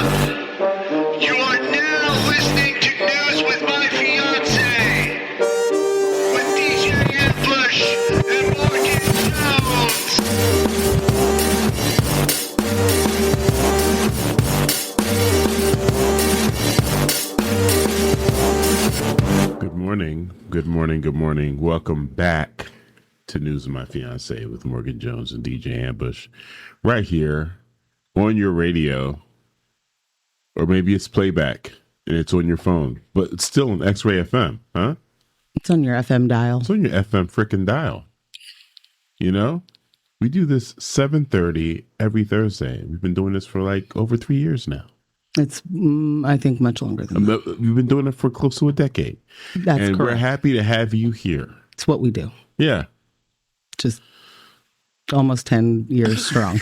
You are now listening to News with My Fiancé with DJ Ambush and Morgan Jones. Good morning, good morning, good morning. Welcome back to News with My Fiancé with Morgan Jones and DJ Ambush, right here on your radio, or maybe it's playback and it's on your phone, but it's still on X-Ray FM, huh? It's on your FM dial. It's on your FM frickin' dial. You know, we do this 7:30 every Thursday. We've been doing this for like over 3 years now. It's, I think, much longer than that. We've been doing it for close to a decade. That's and correct. We're happy to have you here. It's what we do. Yeah. Just almost 10 years strong.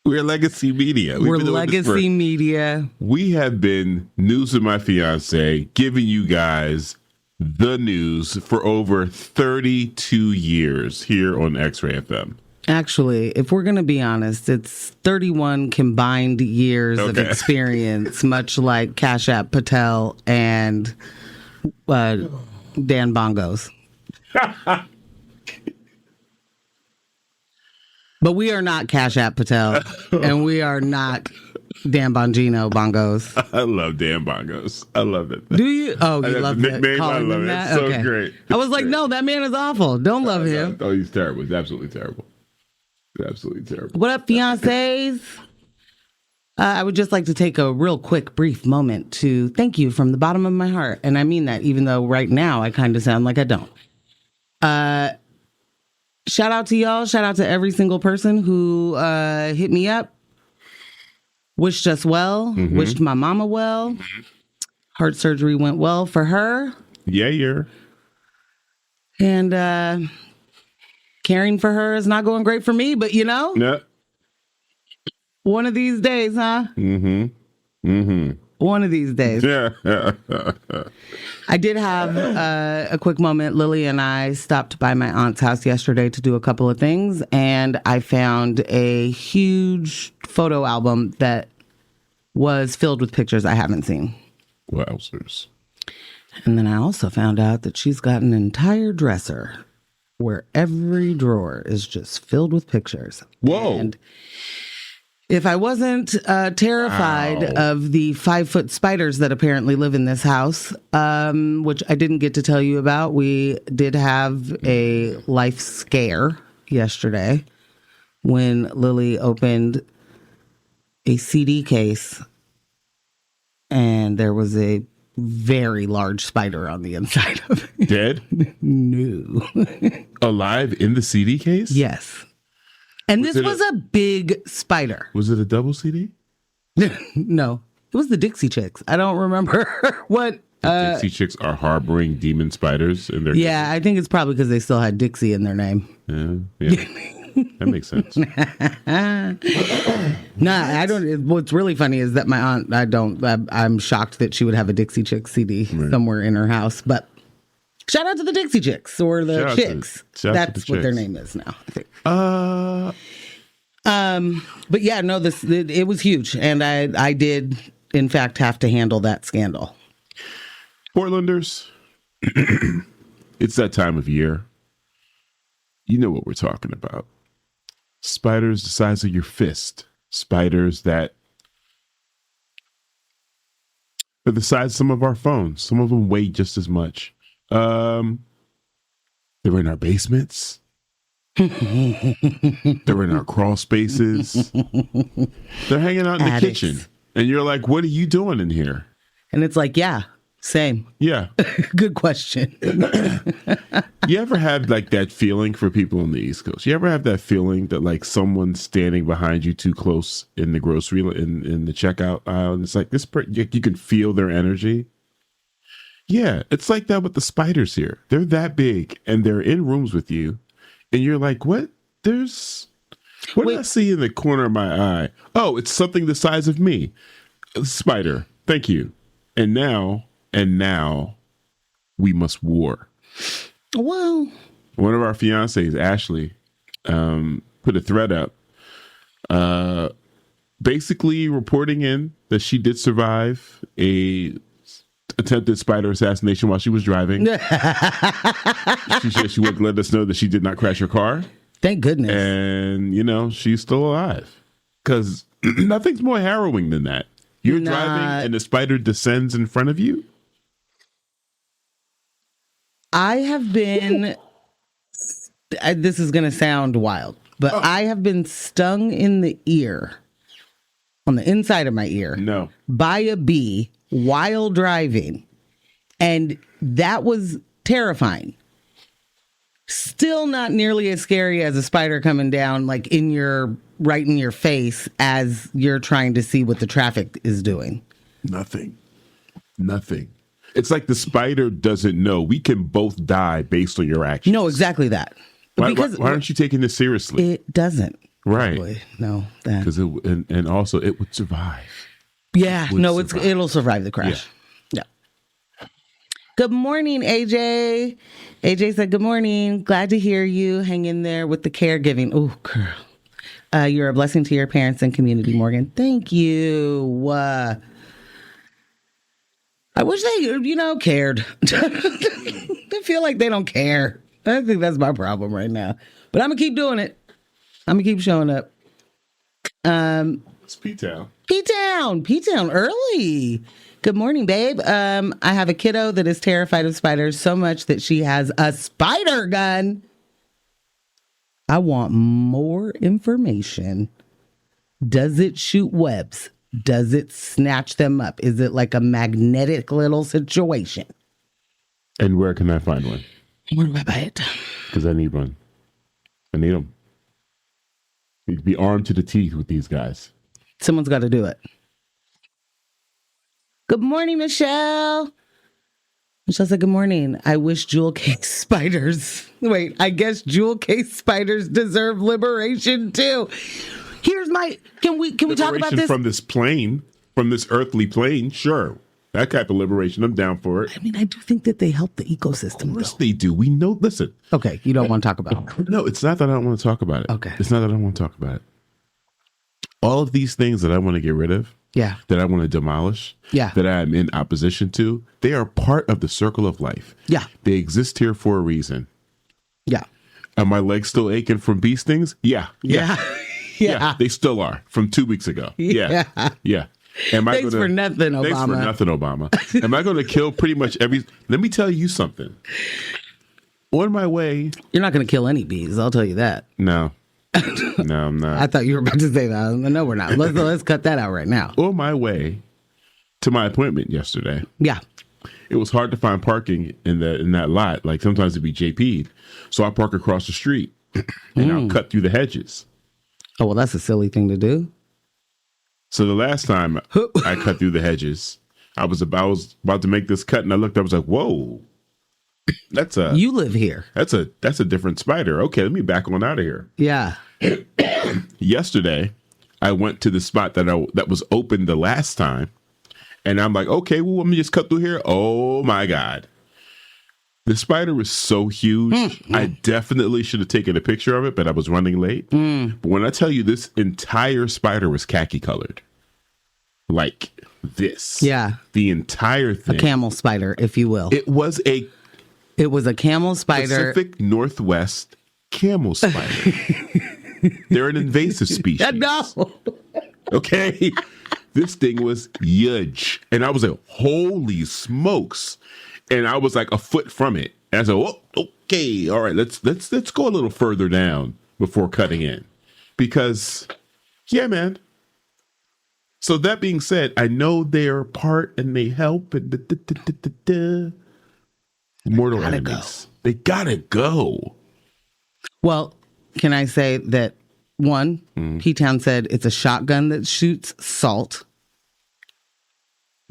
We're legacy media. We're legacy media. We have been News with My Fiancé, giving you guys the news for over 32 years here on X-Ray FM. Actually, if we're going to be honest, it's 31 combined years of experience, much like Cash App Patel and Dan Bongos. But we are not Cash App Patel, and we are not Dan Bongino Bongos. I love Dan Bongos. I love it. Do you? Oh, you love the nickname. I love it. It's so great. I was like, no, that man is awful. Don't love him. Oh, he's terrible. He's absolutely terrible. He's absolutely terrible. What up, fiancés? I would just like to take a real quick, brief moment to thank you from the bottom of my heart. And I mean that, even though right now I kind of sound like I don't. Shout out to y'all. Shout out to every single person who hit me up, wished us well, wished my mama well. Heart surgery went well for her. Yeah. And caring for her is not going great for me, but you know, one of these days, huh? One of these days. Yeah. I did have a quick moment. Lily and I stopped by my aunt's house yesterday to do a couple of things, and I found a huge photo album that was filled with pictures I haven't seen. Wowzers. And then I also found out that she's got an entire dresser where every drawer is just filled with pictures. Whoa. And if I wasn't terrified of the 5-foot spiders that apparently live in this house, which I didn't get to tell you about, we did have a life scare yesterday when Lily opened a CD case and there was a very large spider on the inside of it. Dead? No. Alive in the CD case? Yes. And this was a big spider. Was it a double CD? No. It was the Dixie Chicks. I don't remember what. The Dixie Chicks are harboring demon spiders in their... Yeah, I think it's probably because they still had Dixie in their name. Yeah. That makes sense. I don't. What's really funny is that my aunt, I'm shocked that she would have a Dixie Chicks CD somewhere in her house. But shout out to the Dixie Chicks or the Chicks. That's what their name is now, I think. But yeah, no, it was huge. And I did, in fact, have to handle that scandal. Portlanders, it's that time of year. You know what we're talking about. Spiders the size of your fist. Spiders that are the size of some of our phones. Some of them weigh just as much. They're in our basements. They're in our crawl spaces. They're hanging out in the kitchen. And you're like, what are you doing in here? And it's like, yeah, same. Yeah. Good question. You ever have like that feeling for people on the East Coast? You ever have that feeling that like someone's standing behind you too close in the grocery, in the checkout aisle, and it's like you can feel their energy? Yeah, it's like that with the spiders here. They're that big and they're in rooms with you. And you're like, what? What did I see in the corner of my eye? Oh, it's something the size of me. A spider. Thank you. And now we must war. Well, one of our fiancés, Ashley, put a thread up basically reporting in that she did survive a attempted spider assassination while she was driving. She said she would let us know that she did not crash her car. Thank goodness. And, she's still alive. Because nothing's more harrowing than that. You're driving and the spider descends in front of you. I have been, this is going to sound wild, but I have been stung in the ear, on the inside of my ear, by a bee while driving. And that was terrifying. Still not nearly as scary as a spider coming down like right in your face as you're trying to see what the traffic is doing. Nothing. It's like the spider doesn't know. We can both die based on your actions. No, exactly that. Why aren't you taking this seriously? It doesn't. Right. Probably. No. Because and also it would survive. Yeah. It'll survive the crash. Yeah. Good morning, AJ. AJ said, good morning. Glad to hear you. Hang in there with the caregiving. Oh, girl. You're a blessing to your parents and community, Morgan. Thank you. I wish they, cared. They feel like they don't care. I think that's my problem right now. But I'm going to keep doing it. I'm going to keep showing up. It's P-Town. P-Town early. Good morning, babe. I have a kiddo that is terrified of spiders so much that she has a spider gun. I want more information. Does it shoot webs? Does it snatch them up? Is it like a magnetic little situation? And where can I find one? Where do I buy it? Because I need one. I need them. Need to be armed to the teeth with these guys. Someone's got to do it. Good morning, Michelle. Michelle said, good morning. I wish jewel case spiders. Wait, I guess jewel case spiders deserve liberation too. Here's my, can we talk about this? From this plane, from this earthly plane, sure. That type of liberation, I'm down for it. I mean, I do think that they help the ecosystem. Of course they do. We know, listen. Okay, you don't want to talk about it. No, it's not that I don't want to talk about it. Okay. It's not that I don't want to talk about it. All of these things that I want to get rid of, that I want to demolish, that I'm in opposition to, they are part of the circle of life. Yeah. They exist here for a reason. Yeah. Are my legs still aching from bee stings? Yeah. Yeah, they still are from 2 weeks ago. Yeah. Thanks for nothing, Obama. Am I going to kill pretty much every... Let me tell you something. On my way... You're not going to kill any bees, I'll tell you that. No, I'm not. I thought you were about to say that. No, we're not. Let's cut that out right now. On my way to my appointment yesterday... Yeah. It was hard to find parking in that lot. Like, sometimes it'd be JP'd. So I park across the street, and I'll cut through the hedges. Oh, well, that's a silly thing to do. So the last time I cut through the hedges, I was about to make this cut, and I looked up, I was like, whoa, you live here. That's a different spider. Okay, let me back on out of here. Yeah. Yesterday, I went to the spot that was open the last time, and I'm like, okay, well, let me just cut through here. Oh my God. The spider was so huge. I definitely should have taken a picture of it, but I was running late. But when I tell you, this entire spider was khaki colored. Like this. Yeah. The entire thing. A camel spider, if you will. It was a camel spider. Pacific Northwest camel spider. They're an invasive species. No. Okay. This thing was huge. And I was like, holy smokes. And I was like a foot from it. And I said, oh, okay, all right, let's go a little further down before cutting in. Because, yeah, man. So that being said, I know they're part and they help. And mortal enemies. They gotta go. Well, can I say that, one, P-Town said it's a shotgun that shoots salt.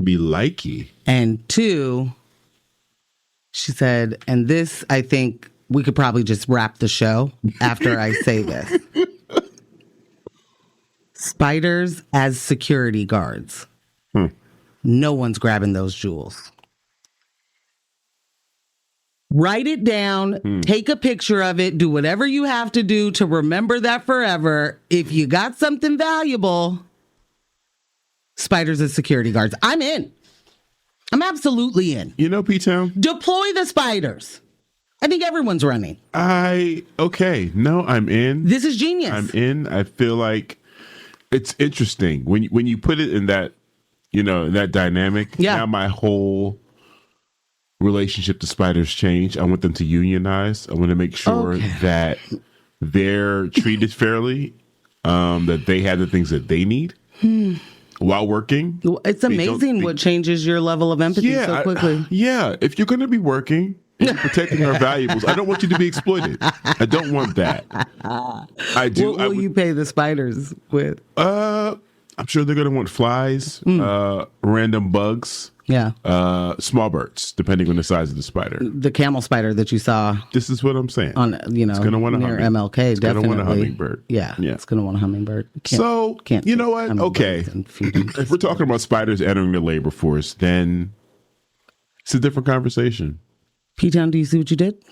Be likey. And two... She said, and this, I think we could probably just wrap the show after I say this. Spiders as security guards. No one's grabbing those jewels. Write it down, take a picture of it, do whatever you have to do to remember that forever. If you got something valuable, spiders as security guards. I'm in. I'm absolutely in. You know, P-Town? Deploy the spiders. I think everyone's running. Okay. No, I'm in. This is genius. I'm in. I feel like it's interesting when you put it in that, in that dynamic. Yeah. Now my whole relationship to spiders change. I want them to unionize. I want to make sure that they're treated fairly, that they have the things that they need while working. It's amazing what changes your level of empathy so quickly. If you're going to be working and protecting our valuables, I don't want you to be exploited. I don't want that. I do. What will you pay the spiders with? I'm sure they're going to want flies, random bugs. Yeah. Small birds, depending on the size of the spider. The camel spider that you saw. This is what I'm saying. On, it's going to want near MLK, it's definitely. It's going to want a hummingbird. Yeah. It's going to want a hummingbird. You know what? Okay. If we're talking about spiders entering the labor force, then it's a different conversation. P-Town, do you see what you did?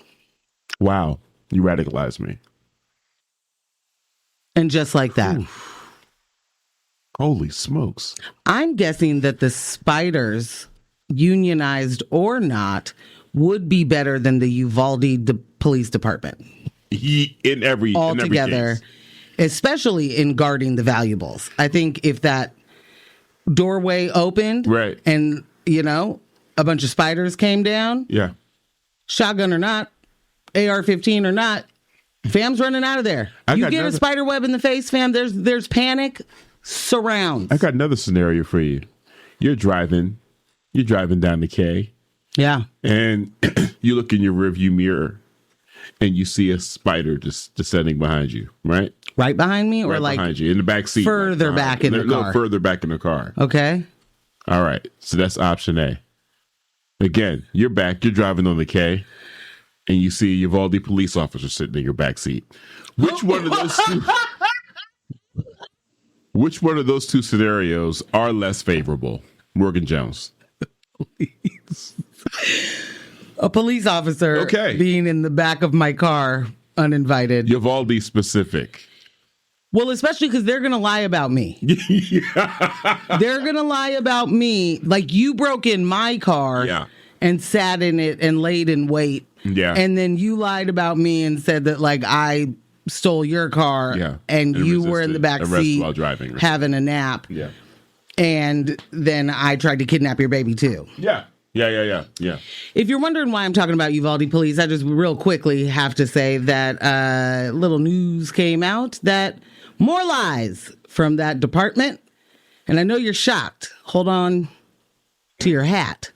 Wow. You radicalized me. And just like that. Oof. Holy smokes. I'm guessing that the spiders, unionized or not, would be better than the Uvalde police department. In every Altogether, especially in guarding the valuables. I think if that doorway opened and, a bunch of spiders came down, shotgun or not, AR-15 or not, fam's running out of there. You get a spider web in the face, fam, there's panic. Surrounds. I got another scenario for you. You're driving down the K. Yeah. And you look in your rearview mirror and you see a spider just descending behind you, right? Right behind me, or right like behind you in the back seat, further back in the car. A little further back in the car. Okay. All right. So that's option A. Again, you're driving on the K, and you see a Uvalde police officer sitting in your back seat. Which one of those two? Which one of those two scenarios are less favorable? Morgan Jones. A police officer being in the back of my car uninvited. Uvalde specific. Well, especially because they're going to lie about me. They're going to lie about me. Like, you broke in my car and sat in it and laid in wait. Yeah. And then you lied about me and said that, like, I stole your car and you were in the back seat while driving, having a nap. Yeah. And then I tried to kidnap your baby too. Yeah. If you're wondering why I'm talking about Uvalde police, I just real quickly have to say that little news came out that more lies from that department. And I know you're shocked. Hold on to your hat.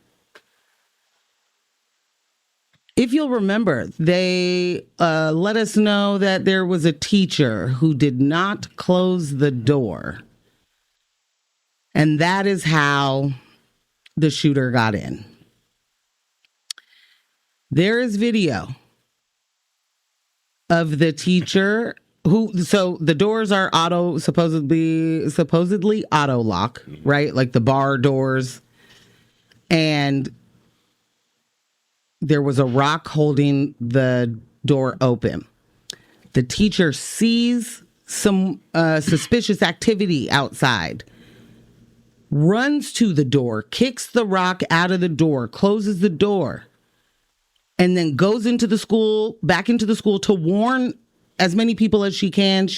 If you'll remember, they let us know that there was a teacher who did not close the door. And that is how the shooter got in. There is video of the teacher so the doors are supposedly auto lock, right? Like the bar doors. And there was a rock holding the door open. The teacher sees some suspicious activity outside, runs to the door, kicks the rock out of the door, closes the door, and then goes into the school, back into the school to warn as many people as she can.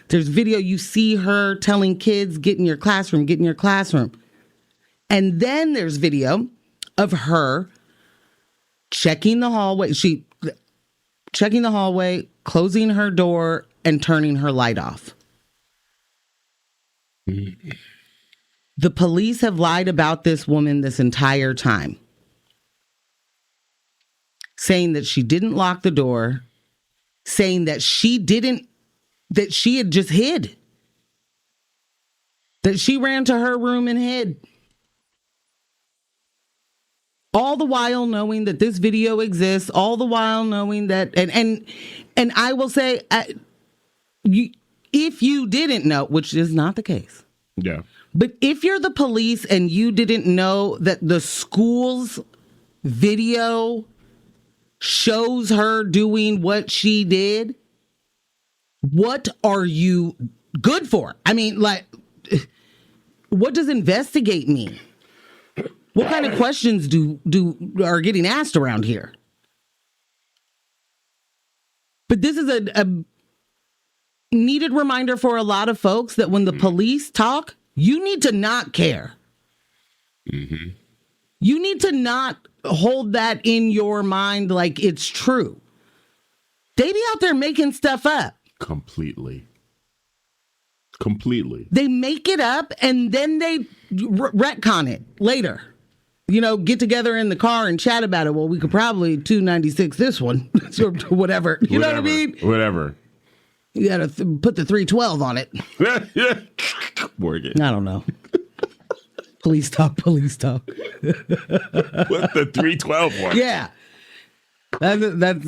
There's video, you see her telling kids, get in your classroom, get in your classroom. And then there's video of her checking the hallway, closing her door and turning her light off. The police have lied about this woman this entire time, saying that she didn't lock the door, saying that she had just hid, that she ran to her room and hid. All the while knowing that this video exists, all the while knowing that, and I will say, if you didn't know, which is not the case. Yeah. But if you're the police and you didn't know that the school's video shows her doing what she did, what are you good for? I mean, like, What does investigate mean? What kind of questions are getting asked around here? But this is a needed reminder for a lot of folks that when the police talk, you need to not care. Mm-hmm. You need to not hold that in your mind like it's true. They be out there making stuff up. Completely. They make it up and then they retcon it later. Get together in the car and chat about it. Well, we could probably 296 this one or whatever. You know what I mean? Whatever. You got to put the 312 on it. Morgan. I don't know. Police talk. What's the 312 one? Yeah. That's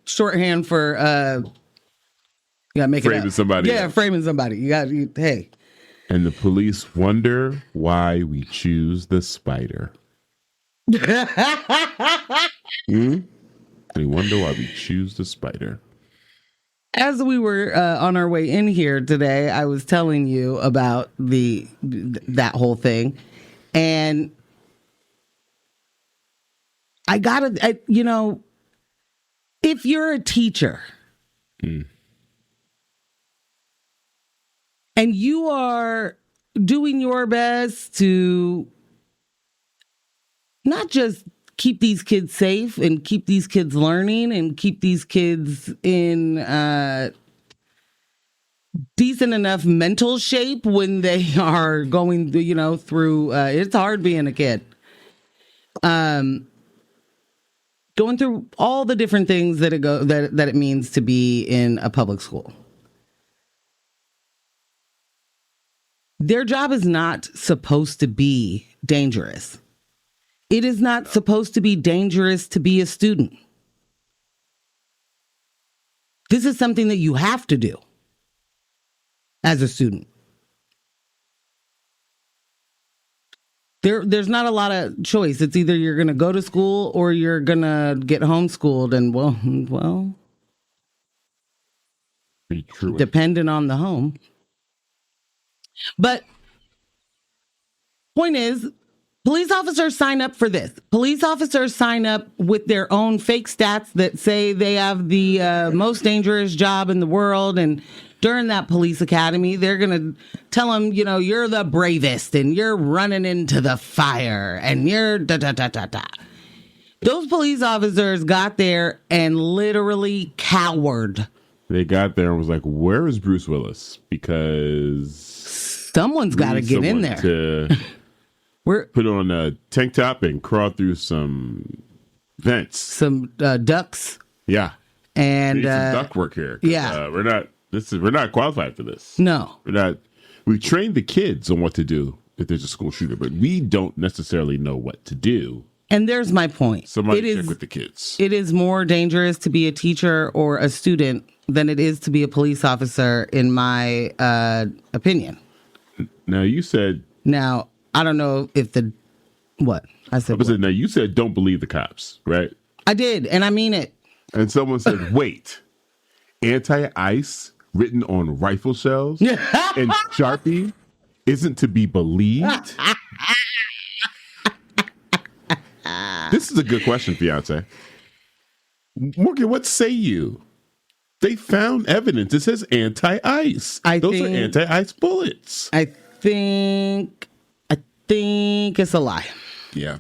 shorthand for you gotta make framing it up. somebody. Yeah, framing somebody. Hey. And the police wonder why we choose the spider. They wonder why we choose the spider. As we were on our way in here today, I was telling you about that whole thing, and if you're a teacher and you are doing your best to not just keep these kids safe and keep these kids learning and keep these kids in decent enough mental shape when they are going, through, it's hard being a kid. Going through all the different things that it means to be in a public school. Their job is not supposed to be dangerous. It is not supposed to be dangerous to be a student. This is something that you have to do as a student. There's not a lot of choice. It's either you're going to go to school or you're going to get homeschooled, and well, depending on the home. But point is, police officers sign up for this. Police officers sign up with their own fake stats that say they have the most dangerous job in the world. And during that police academy, they're going to tell them, you're the bravest and you're running into the fire and you're da-da-da-da-da. Those police officers got there and literally cowered. They got there and was like, where is Bruce Willis? Because someone's got to get in there. To put on a tank top and crawl through some vents. Some ducts. Yeah. And some duct work here. Yeah. We're not qualified for this. No. We train the kids on what to do if there's a school shooter, but we don't necessarily know what to do. And there's my point. Somebody check with the kids. It is more dangerous to be a teacher or a student than it is to be a police officer, in my opinion. Now, you said... Now, I don't know if what? I said what? Now, you said don't believe the cops, right? I did, and I mean it. And someone said, wait, anti-ice written on rifle shells and Sharpie isn't to be believed? This is a good question, Fiancé. Morgan, what say you? They found evidence. It says anti-ice. Those are anti-ice bullets. I think it's a lie. Yeah.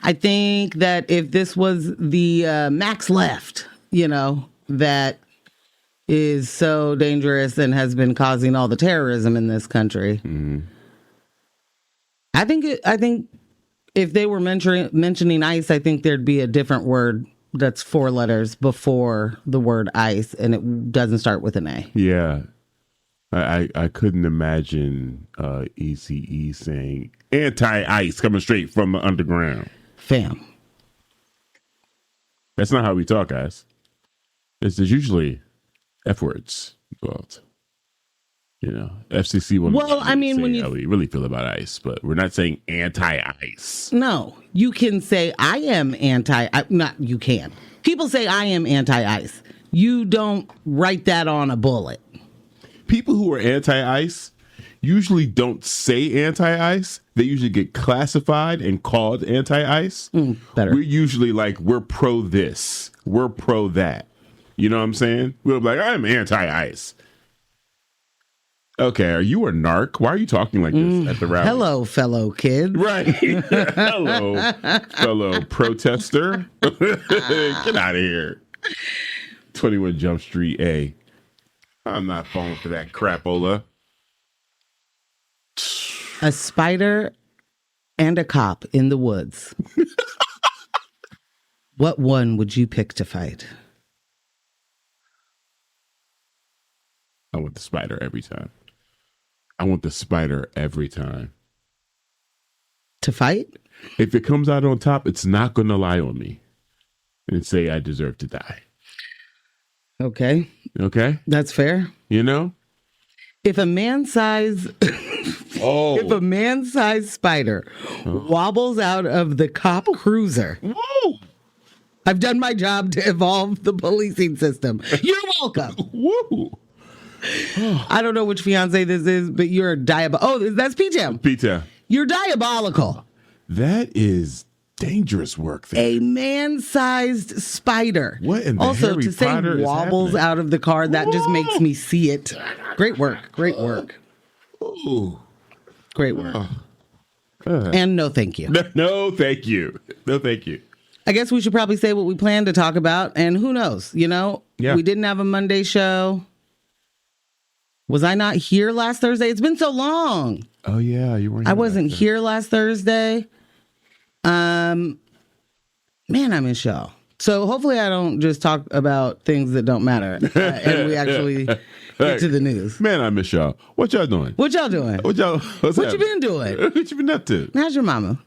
I think that if this was the max left, that is so dangerous and has been causing all the terrorism in this country. Mm-hmm. I think if they were mentioning ice, I think there'd be a different word that's 4 letters before the word ice, and it doesn't start with an A. Yeah. I couldn't imagine ECE saying anti-ice coming straight from the underground. Fam. That's not how we talk, guys. There's usually F words involved. FCC will when how we really feel about ice, but we're not saying anti-ice. No, you can say I am you can. People say I am anti-ice. You don't write that on a bullet. People who are anti-ice usually don't say anti-ice. They usually get classified and called anti-ice. Better. We're usually like, we're pro this, we're pro that. You know what I'm saying? We're like, I'm anti-ice. Okay, are you a narc? Why are you talking like this at the rally? Hello, fellow kid. Right. Hello, fellow protester. Get out of here. 21 Jump Street A. I'm not falling for that crapola. A spider and a cop in the woods. What one would you pick to fight? I want the spider every time. I want the spider every time. To fight? If it comes out on top, it's not going to lie on me and say I deserve to die. Okay. Okay? That's fair. You know? If a man-sized if a man-sized spider wobbles out of the cop cruiser, Whoa! I've done my job to evolve the policing system. You're welcome. Woo! I don't know which fiance this is, but you're diabolical. Oh, that's P-Jam. Peter, You're diabolical. that is dangerous work there. A man-sized spider. What in the Also, Harry to say Potter is wobbles happening? out of the car, that just makes me see it. Great work. Great work. Ooh. Great work. And no thank you. No, thank you. No, thank you. I guess we should probably say what we plan to talk about, and who knows, you know? Yeah. We didn't have a Monday show. Was I not here last Thursday? It's been so long. Oh, yeah. You weren't. I wasn't here last Thursday. Man, I miss y'all. So hopefully I don't just talk about things that don't matter, and we actually get to the news. Man, I miss y'all. What y'all doing? What y'all doing? What y'all? What's What you happening? been doing? What you been up to? How's your mama?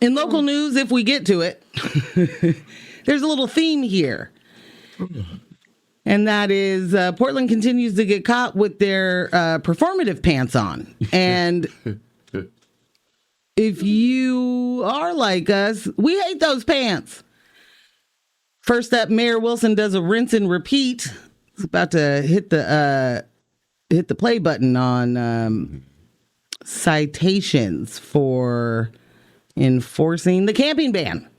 In local news, if we get to it, there's a little theme here. And that is Portland continues to get caught with their performative pants on. And if you are like us, we hate those pants. First up, Mayor Wilson does a rinse and repeat. He's about to hit the play button on citations for enforcing the camping ban.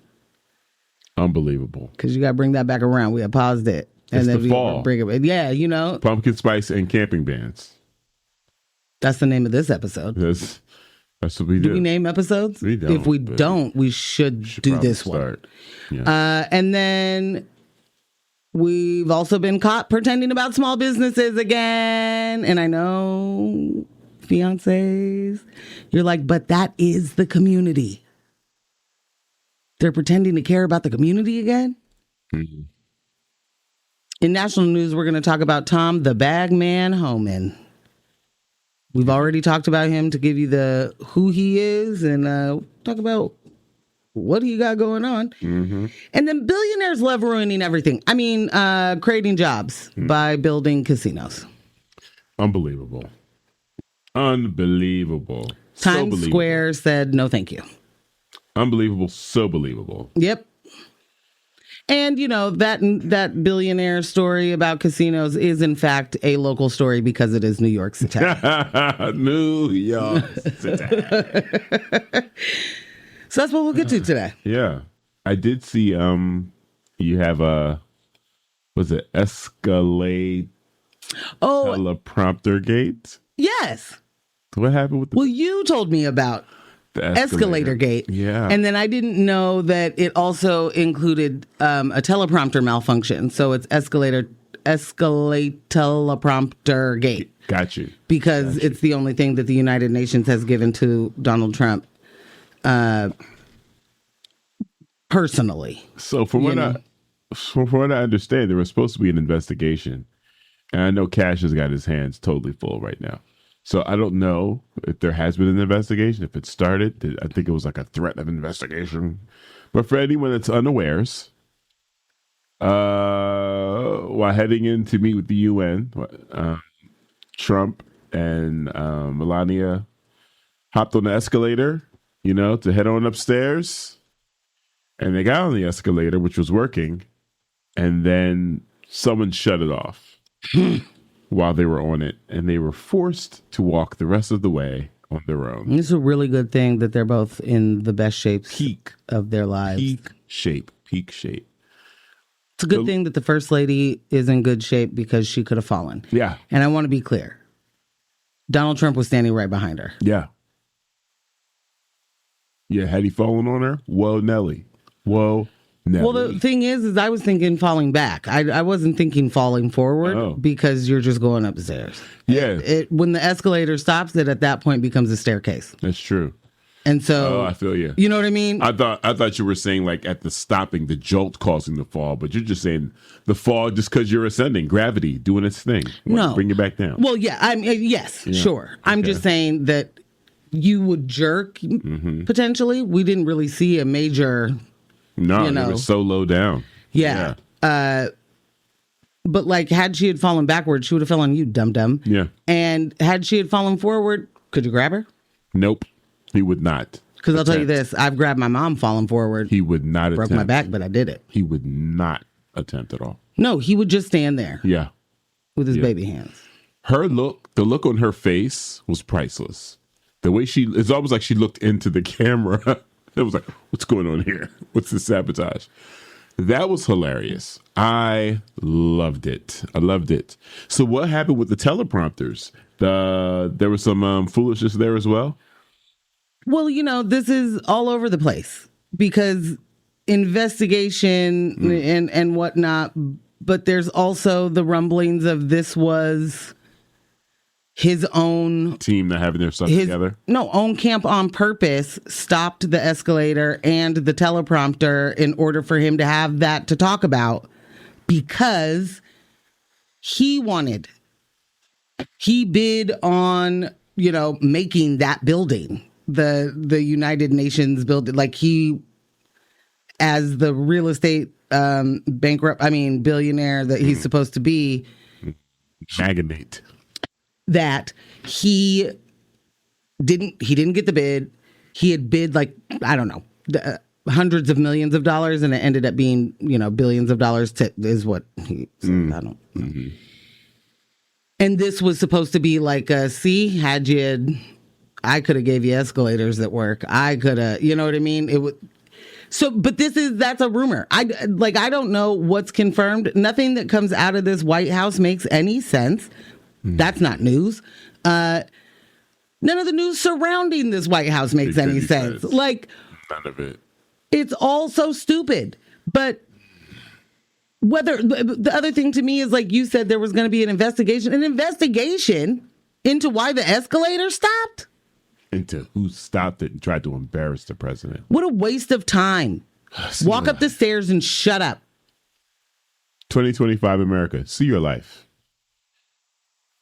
Unbelievable. Because you got to bring that back around. We had paused it. It's the we fall. bring it. Yeah, you know. Pumpkin spice and camping bands. That's the name of this episode. That's what we do. Do we name episodes? We don't, If we but don't, we should do probably this one. start. Yeah. And then we've also been caught pretending about small businesses again. And I know, fiancés, you're like, but that is the community. They're pretending to care about the community again? Mm-hmm. In national news, we're going to talk about Tom the Bag Man Homan. We've already talked about him to give you the who he is and talk about what he got going on. Mm-hmm. And then billionaires love ruining everything. I mean, creating jobs by building casinos. Unbelievable. Unbelievable. Times Square said no thank you. Unbelievable. So believable. Yep. And, you know, that billionaire story about casinos is, in fact, a local story because it is New York City. New York City. So that's what we'll get to today. Yeah. I did see you have was it Escalade teleprompter gate? Yes. What happened with the Well, you told me about escalator gate. Yeah. And then I didn't know that it also included a teleprompter malfunction. So it's escalate teleprompter gate. Got you. Because it's the only thing that the United Nations has given to Donald Trump personally. So from what I understand, there was supposed to be an investigation. And I know Cash has got his hands totally full right now. So I don't know if there has been an investigation, if it started. I think it was like a threat of investigation. But for anyone that's unawares, while heading in to meet with the UN, Trump and Melania hopped on the escalator, to head on upstairs. And they got on the escalator, which was working. And then someone shut it off. while they were on it, and they were forced to walk the rest of the way on their own. It's a really good thing that they're both in the best shapes of their lives. Peak shape. It's a good thing that the first lady is in good shape because she could have fallen. Yeah. And I want to be clear. Donald Trump was standing right behind her. Yeah. Yeah, had he fallen on her? Whoa, Nelly. Whoa, Nelly. Well, the thing is I was thinking falling back. I wasn't thinking falling forward because you're just going upstairs. Yeah. When the escalator stops, it at that point becomes a staircase. That's true. And so, I feel you. You know what I mean? I thought you were saying like at the stopping, the jolt causing the fall, but you're just saying the fall just because you're ascending, gravity doing its thing. No, bring you back down. Well, yeah, yes, sure. Okay. I'm just saying that you would jerk potentially. We didn't really see a major. No, it was so low down. Yeah. But like, had she had fallen backwards, she would have fell on you, dum-dum. Yeah. And had she had fallen forward, could you grab her? Nope. He would not. Because I'll tell you this, I've grabbed my mom falling forward. He would not broke my back, but I did it. He would not attempt at all. No, he would just stand there. Yeah. With his baby hands. The look on her face was priceless. The way it's almost like she looked into the camera. It was like, what's going on here? What's this sabotage? That was hilarious. I loved it. So what happened with the teleprompters? There was some foolishness there as well? Well, this is all over the place because investigation and whatnot, but there's also the rumblings of this was his own team not having their stuff together. No, own camp on purpose stopped the escalator and the teleprompter in order for him to have that to talk about because he bid on, making that building. The United Nations building, like he, as the real estate billionaire that he's supposed to be, magnate, that he didn't get the bid. He had bid like, I don't know, hundreds of millions of dollars, and it ended up being, billions of dollars is what he said. I don't know. And this was supposed to be like, I could have gave you escalators that work. I could have, you know what I mean? It would. So, but that's a rumor. I don't know what's confirmed. Nothing that comes out of this White House makes any sense. That's not news. None of the news surrounding this White House makes any sense. Like, none of it. It's all so stupid. But the other thing to me is, like you said, there was going to be an investigation into why the escalator stopped. Into who stopped it and tried to embarrass the president. What a waste of time. Walk up the stairs and shut up. 2025 America. See your life.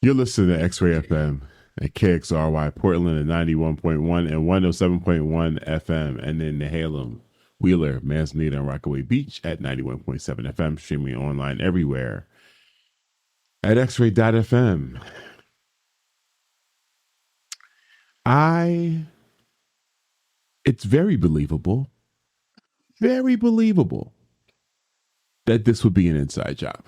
You're listening to X-Ray FM at KXRY Portland at 91.1 and 107.1 FM, and in Nehalem, Wheeler, Manzanita, and Rockaway Beach at 91.7 FM, streaming online everywhere at xray.fm. It's very believable that this would be an inside job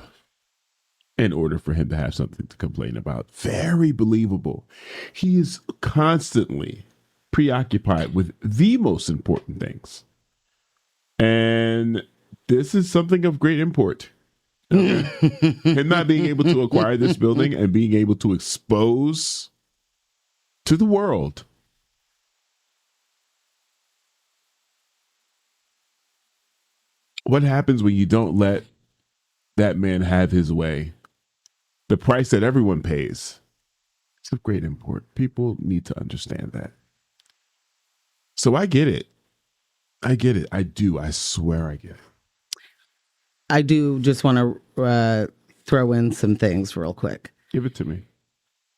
in order for him to have something to complain about. Very believable. He is constantly preoccupied with the most important things. And this is something of great import. Okay? Him not being able to acquire this building and being able to expose to the world what happens when you don't let that man have his way. The price that everyone pays. It's of great import. People need to understand that. So I get it. I do. I swear I get it. I do just want to throw in some things real quick. Give it to me.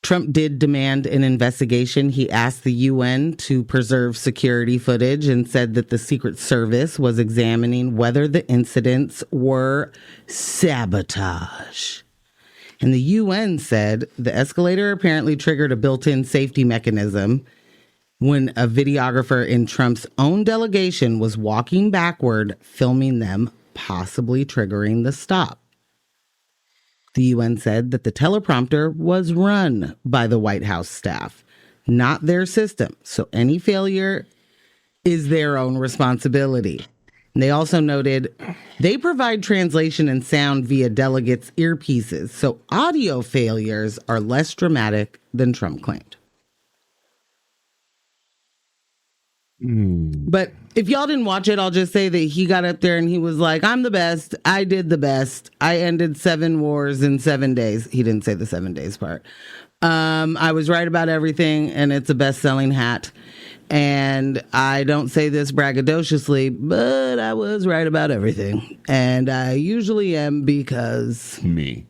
Trump did demand an investigation. He asked the UN to preserve security footage and said that the Secret Service was examining whether the incidents were sabotage. And the UN said the escalator apparently triggered a built-in safety mechanism when a videographer in Trump's own delegation was walking backward, filming them, possibly triggering the stop. The UN said that the teleprompter was run by the White House staff, not their system. So any failure is their own responsibility. And they also noted they provide translation and sound via delegates' earpieces, so audio failures are less dramatic than Trump claimed. But if y'all didn't watch it, I'll just say that he got up there and he was like, I'm the best. I did the best. I ended 7 wars in 7 days. He didn't say the 7 days part. I was right about everything, and it's a best-selling hat. And I don't say this braggadociously, but I was right about everything. And I usually am because... Me.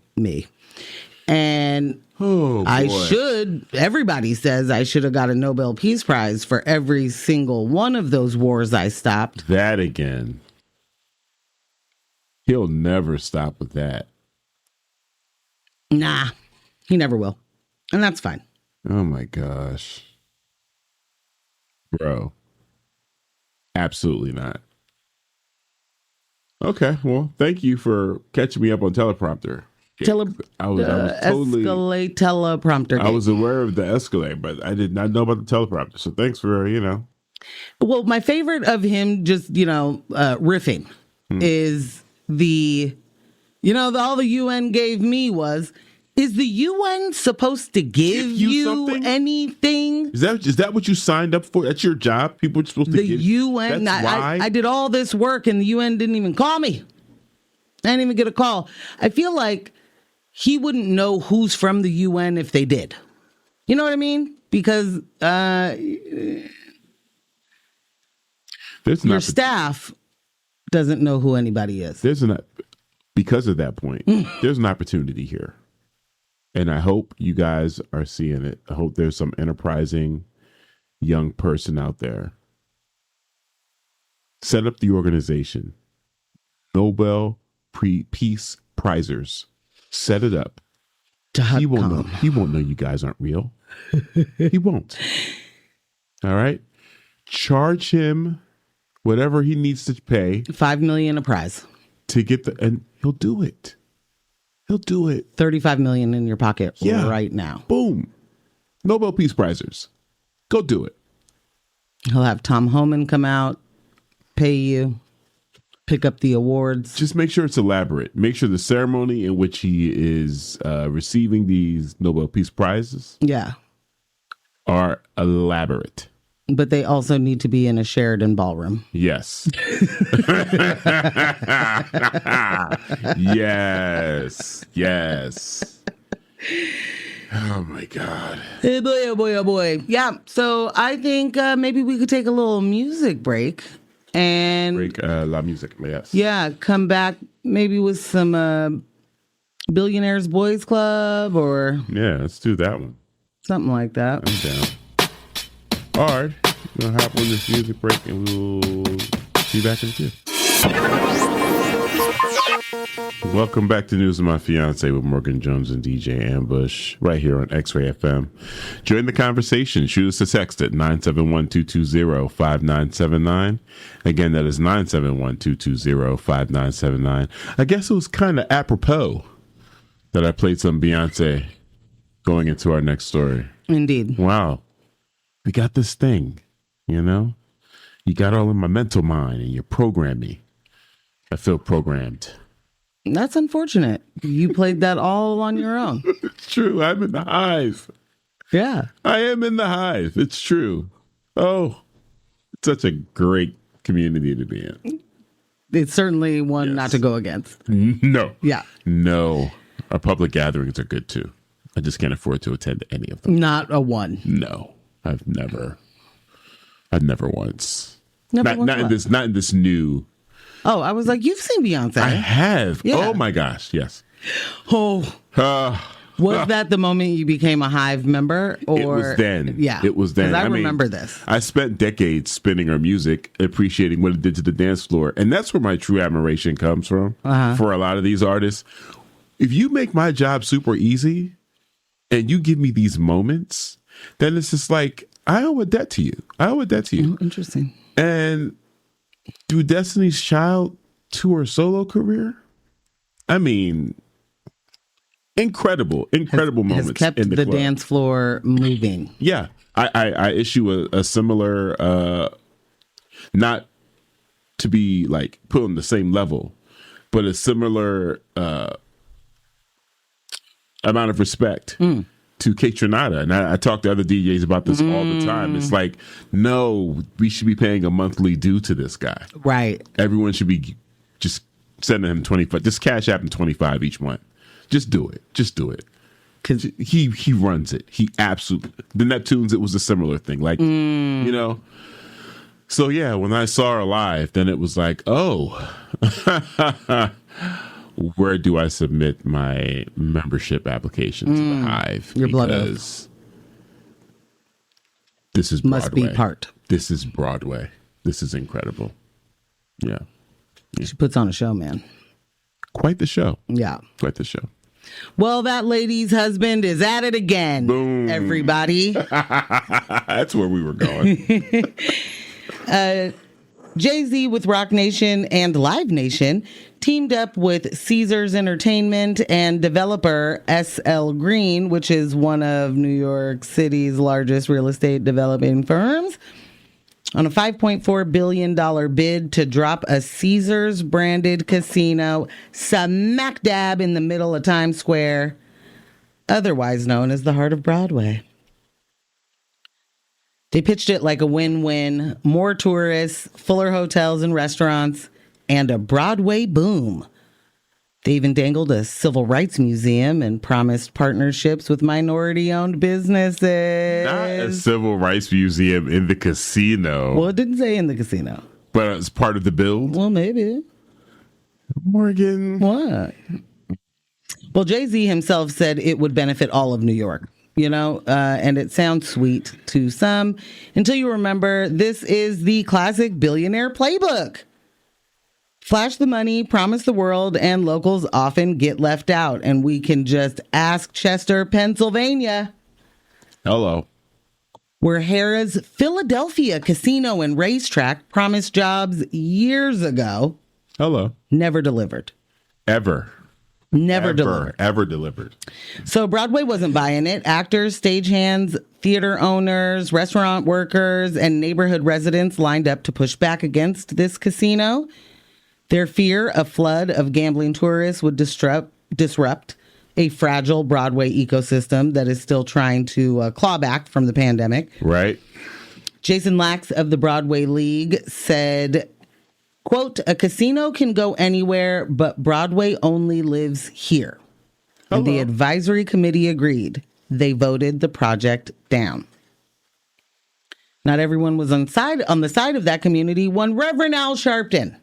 And everybody says I should have got a Nobel Peace Prize for every single one of those wars I stopped. That again. He'll never stop with that. Nah, he never will. And that's fine. Oh my gosh. Bro. Absolutely not. Okay, well, thank you for catching me up on teleprompter. I was totally Escalate teleprompter. I was aware of the Escalade, but I did not know about the teleprompter. So thanks for, Well, my favorite of him just, riffing is all the UN gave me is the UN supposed to give you anything? Is that what you signed up for? That's your job? People are supposed to give you? The UN, I did all this work and the UN didn't even call me. I didn't even get a call. I feel like he wouldn't know who's from the UN if they did. You know what I mean? Because your staff doesn't know who anybody is. Because of that point, there's an opportunity here. And I hope you guys are seeing it. I hope there's some enterprising young person out there. Set up the organization. Nobel Peace Prizers. Set it up. He won't know. He won't know you guys aren't real. He won't. All right. Charge him whatever he needs to pay. $5 million a prize to get and he'll do it. He'll do it. $35 million in your pocket right now. Boom. Nobel Peace Prizers. Go do it. He'll have Tom Homan come out, pay you, pick up the awards. Just make sure it's elaborate. Make sure the ceremony in which he is receiving these Nobel Peace Prizes are elaborate. But they also need to be in a Sheraton ballroom. Yes. Yes. Oh, my God. Hey, boy, oh, boy, oh, boy. Yeah. So I think maybe we could take a little music break. And break la music, yes. Yeah. Come back maybe with some Billionaires Boys Club or... Yeah, let's do that one. Something like that. I'm down. All right, we'll hop on this music break and we'll be back in a few. Welcome back to News of My Fiancé with Morgan Jones and DJ Ambush right here on X-Ray FM. Join the conversation. Shoot us a text at 971-220-5979. Again, that is 971-220-5979. I guess it was kind of apropos that I played some Beyonce going into our next story. Indeed. Wow. We got this thing, You got all in my mental mind and you program me. I feel programmed. That's unfortunate. You played that all on your own. It's true. I'm in the hive. Yeah. I am in the hive. It's true. Oh, it's such a great community to be in. It's certainly one not to go against. No. Yeah. No. Our public gatherings are good too. I just can't afford to attend any of them. Not a one. No. I've never once. Not in this new. Oh, I was like, you've seen Beyonce. I have. Yeah. Oh my gosh, yes. Oh. Was that the moment you became a Hive member? Or it was then. Yeah. It was then. I remember this. I spent decades spinning her music, appreciating what it did to the dance floor. And that's where my true admiration comes from for a lot of these artists. If you make my job super easy and you give me these moments, then it's just like, I owe a debt to you. Oh, interesting. And through Destiny's Child to her solo career, I mean, incredible moments has kept in the club. dance floor moving. Yeah, I issue a similar, not to be like put on the same level, but a similar amount of respect to KAYTRANADA. And I talk to other DJs about this all the time. It's like, no, we should be paying a monthly due to this guy. Right. Everyone should be just sending him 25, just cash app him 25 each month. Just do it. Just do it. Because he runs it. He absolutely. The Neptunes, it was a similar thing. Like, you know. So, yeah, when I saw her live, then it was like, oh, where do I submit my membership application to the Hive? Your blood Because this is Broadway. Must be part. This is Broadway. This is incredible. Yeah. She puts on a show, man. Quite the show. Yeah. Quite the show. Well, that lady's husband is at it again. Boom. Everybody. That's where we were going. Jay-Z with Rock Nation and Live Nation teamed up with Caesars Entertainment and developer SL Green, which is one of New York City's largest real estate developing firms, on a $5.4 billion bid to drop a Caesars branded casino smack dab in the middle of Times Square, otherwise known as the heart of Broadway. They pitched it like a win-win, more tourists, fuller hotels and restaurants, and a Broadway boom. They even dangled a civil rights museum and promised partnerships with minority-owned businesses. Not a civil rights museum in the casino. Well, it didn't say in the casino. But it's part of the build? Well, maybe. Morgan. What? Well, Jay-Z himself said it would benefit all of New York. You know, and it sounds sweet to some until you remember this is the classic billionaire playbook. Flash the money, promise the world, and locals often get left out. And we can just ask Chester, Pennsylvania. Hello. Where Harrah's Philadelphia Casino and Racetrack promised jobs years ago. Hello. Never delivered. Ever delivered. So Broadway wasn't buying it. Actors, stagehands, theater owners, restaurant workers, and neighborhood residents lined up to push back against this casino. Their fear a flood of gambling tourists would disrupt a fragile Broadway ecosystem that is still trying to claw back from the pandemic. Right. Jason Lax of the Broadway League said, quote, a casino can go anywhere, but Broadway only lives here. Hello. And the advisory committee agreed. They voted the project down. Not everyone was on the side of that community. One Reverend Al Sharpton,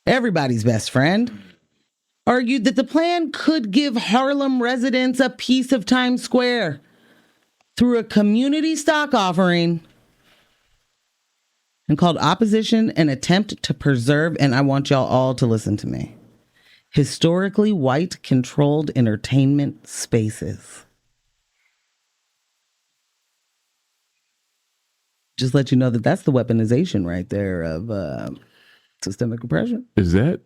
everybody's best friend, argued that the plan could give Harlem residents a piece of Times Square through a community stock offering, and called opposition an attempt to preserve, and I want y'all all to listen to me, historically white controlled entertainment spaces. Just let you know that that's the weaponization right there of systemic oppression. Is that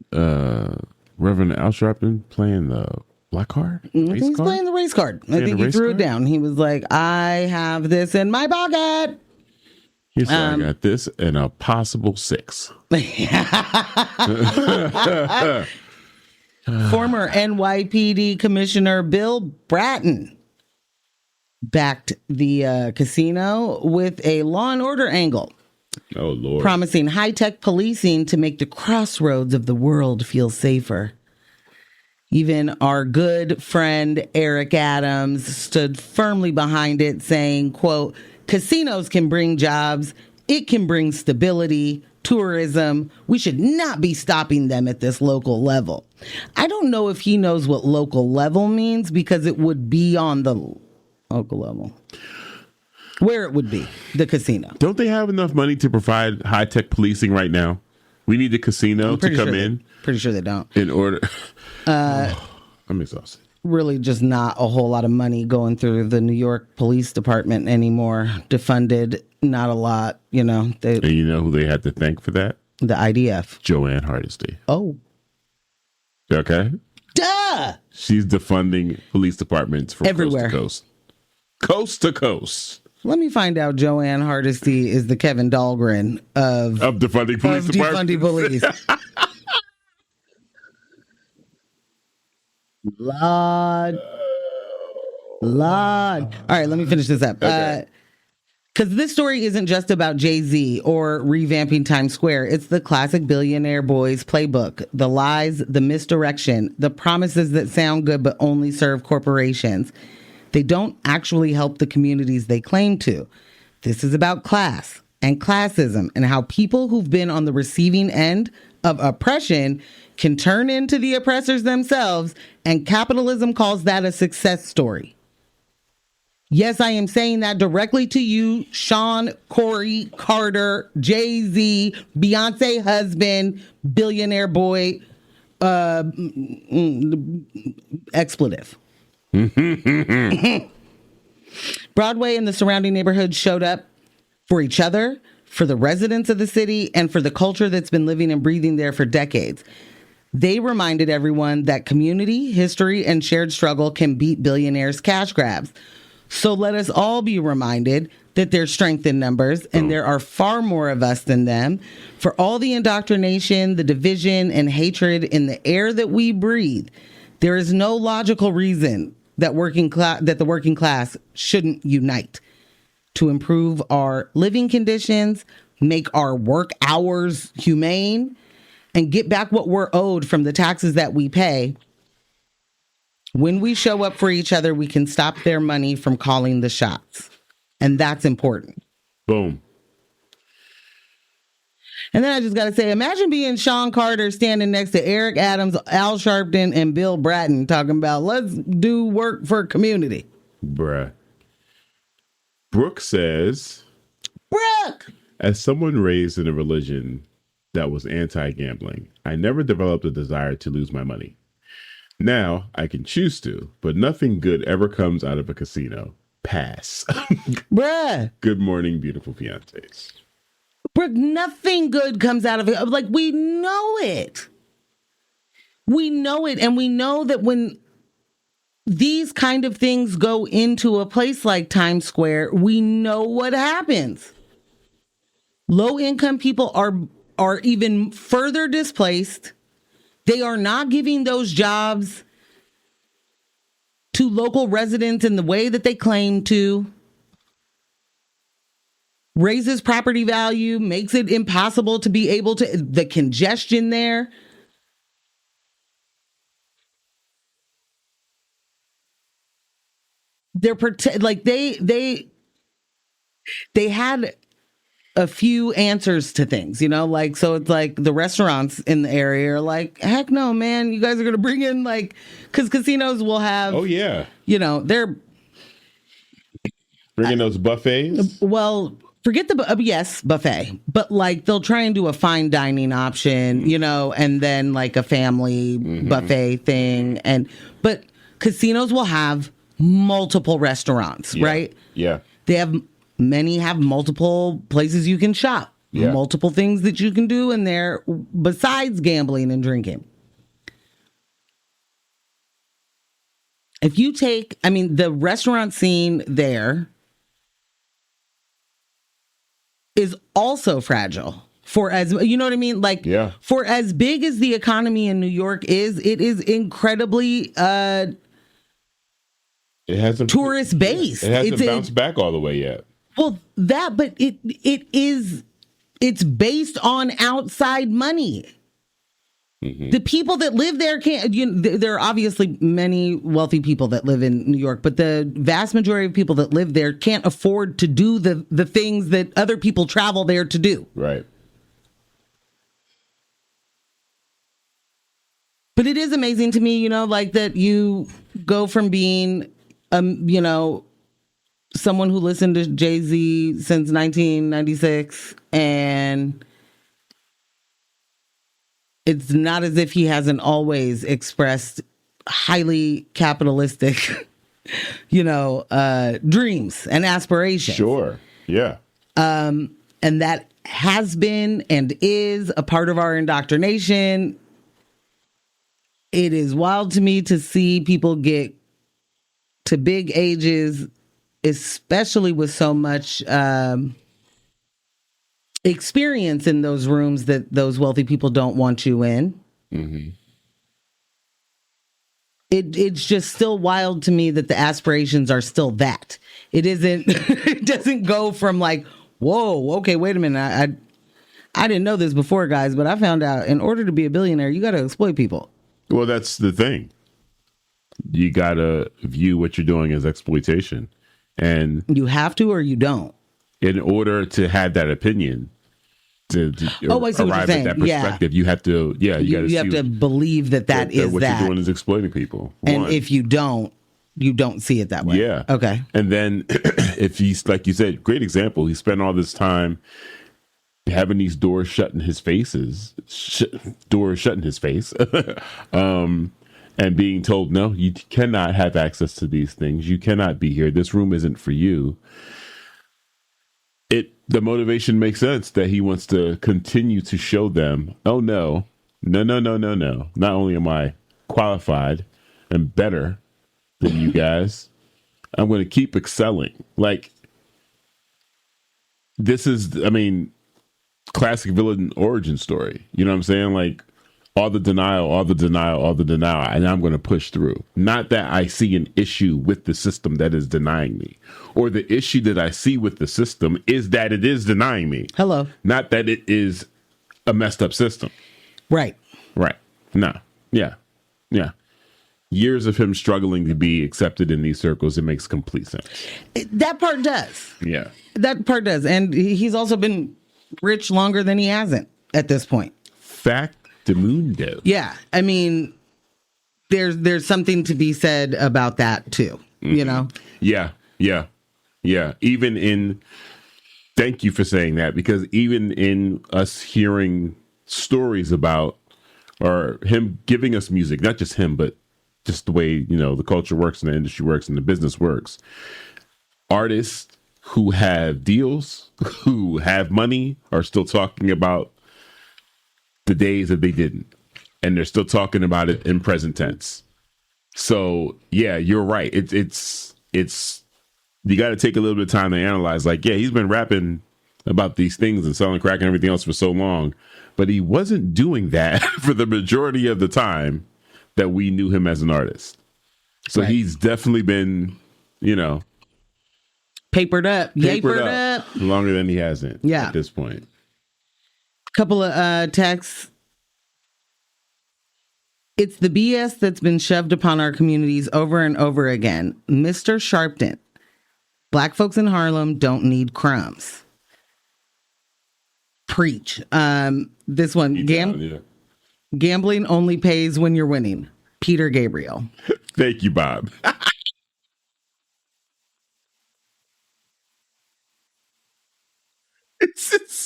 Reverend Al Sharpton playing the black card? He's playing the race card. I think he threw it down. He was like, I have this in my pocket. He said, I got this and a possible 6. Former NYPD Commissioner Bill Bratton backed the casino with a law and order angle. Oh, Lord. Promising high-tech policing to make the crossroads of the world feel safer. Even our good friend Eric Adams stood firmly behind it, saying, quote, casinos can bring jobs. It can bring stability, tourism. We should not be stopping them at this local level. I don't know if he knows what local level means, because it would be on the local level. Where it would be, the casino. Don't they have enough money to provide high-tech policing right now? We need the casino to come in. Pretty sure they don't. In order. I'm exhausted. Really just not a whole lot of money going through the New York Police Department anymore. Defunded, not a lot, you know. And you know who they had to thank for that? The IDF. Joanne Hardesty. Oh. Okay? Duh! She's defunding police departments from Everywhere. coast to coast. Coast to coast. Let me find out Joanne Hardesty is the Kevin Dahlgren of defunding police departments. defunding police. Lord. All right, let me finish this up. Okay. Because this story isn't just about Jay-Z or revamping Times Square. It's the classic billionaire boys playbook. The lies, the misdirection, the promises that sound good but only serve corporations. They don't actually help the communities they claim to. This is about class and classism and how people who've been on the receiving end of oppression can turn into the oppressors themselves, and capitalism calls that a success story. Yes, I am saying that directly to you, Sean, Corey, Carter, Jay-Z, Beyonce husband, billionaire boy, expletive. Broadway and the surrounding neighborhoods showed up for each other, for the residents of the city, and for the culture that's been living and breathing there for decades. They reminded everyone that community, history, and shared struggle can beat billionaires' cash grabs. So let us all be reminded that there's strength in numbers and there are far more of us than them. For all the indoctrination, the division, and hatred in the air that we breathe, there is no logical reason that the working class shouldn't unite to improve our living conditions, make our work hours humane, and get back what we're owed from the taxes that we pay. When we show up for each other, we can stop their money from calling the shots. And that's important. Boom. And then I just got to say, imagine being Sean Carter standing next to Eric Adams, Al Sharpton, and Bill Bratton talking about, let's do work for community. Bruh. Brooke says, Brooke! as someone raised in a religion that was anti-gambling, I never developed a desire to lose my money. Now, I can choose to, but nothing good ever comes out of a casino. Pass. Bruh. Good morning, beautiful fiancés. Brooke, nothing good comes out of it. Like, we know it. We know it. And we know that when these kind of things go into a place like Times Square, we know what happens. Low-income people are even further displaced. They are not giving those jobs to local residents in the way that they claim to. Raises property value, makes it impossible to be able to, the congestion there. They're they had a few answers to things, you know, like, so it's like the restaurants in the area are like, heck no, man, you guys are going to bring in like, because casinos will have, Oh, yeah. you know, they're Bringing those buffets? well, forget the yes, buffet, but like they'll try and do a fine dining option, you know, and then like a family buffet thing, but casinos will have multiple restaurants, right? Yeah. Many have multiple places you can shop, multiple things that you can do in there besides gambling and drinking. If you take, I mean, the restaurant scene there is also fragile for as, you know what I mean? Like, for as big as the economy in New York is, it is incredibly it hasn't tourist based. It hasn't bounced back all the way yet. Well, but it's based on outside money. Mm-hmm. The people that live there can't, there are obviously many wealthy people that live in New York, but the vast majority of people that live there can't afford to do the things that other people travel there to do. Right. But it is amazing to me, you know, like that you go from being, you know, someone who listened to Jay-Z since 1996, and it's not as if he hasn't always expressed highly capitalistic, you know, dreams and aspirations. Sure. Yeah. And that has been and is a part of our indoctrination. It is wild to me to see people get to big ages, especially with so much experience in those rooms that those wealthy people don't want you in. Mm-hmm. It's just still wild to me that the aspirations are still that. It isn't. It doesn't go from like, whoa, okay, wait a minute. I didn't know this before, guys, but I found out in order to be a billionaire, you got to exploit people. Well, that's the thing. You got to view what you're doing as exploitation. And you have to or you don't. In order to have that opinion, to arrive at that perspective, you have to, you have to believe that what you're doing is exploiting people. And if you don't see it that way. Yeah. Okay. And then if he's, like you said, great example, he spent all this time having these doors shut in his face, and being told, no, you cannot have access to these things. You cannot be here. This room isn't for you. The motivation makes sense that he wants to continue to show them, oh, no. Not only am I qualified and better than you guys, I'm going to keep excelling. Like, this is, classic villain origin story. You know what I'm saying? Like, all the denial, and I'm going to push through. Not that I see an issue with the system that is denying me, or the issue that I see with the system is that it is denying me. Hello. Not that it is a messed up system. Right. No. Yeah. Years of him struggling to be accepted in these circles, it makes complete sense. That part does. Yeah. That part does. And he's also been rich longer than he hasn't at this point. Factamundo. Yeah. There's something to be said about that too, you know? Yeah. Thank you for saying that, because even in us hearing stories about, or him giving us music, not just him, but just the way, the culture works and the industry works and the business works, artists who have deals, who have money, are still talking about the days that they didn't. And they're still talking about it in present tense. So yeah, you're right. It's you got to take a little bit of time to analyze. Like, yeah, he's been rapping about these things and selling crack and everything else for so long, but he wasn't doing that for the majority of the time that we knew him as an artist. So He's definitely been, papered up longer than he hasn't. At this point. Couple of texts. It's the BS that's been shoved upon our communities over and over again. Mr. Sharpton, Black folks in Harlem don't need crumbs. Preach. This one, gambling only pays when you're winning. Peter Gabriel. Thank you, Bob.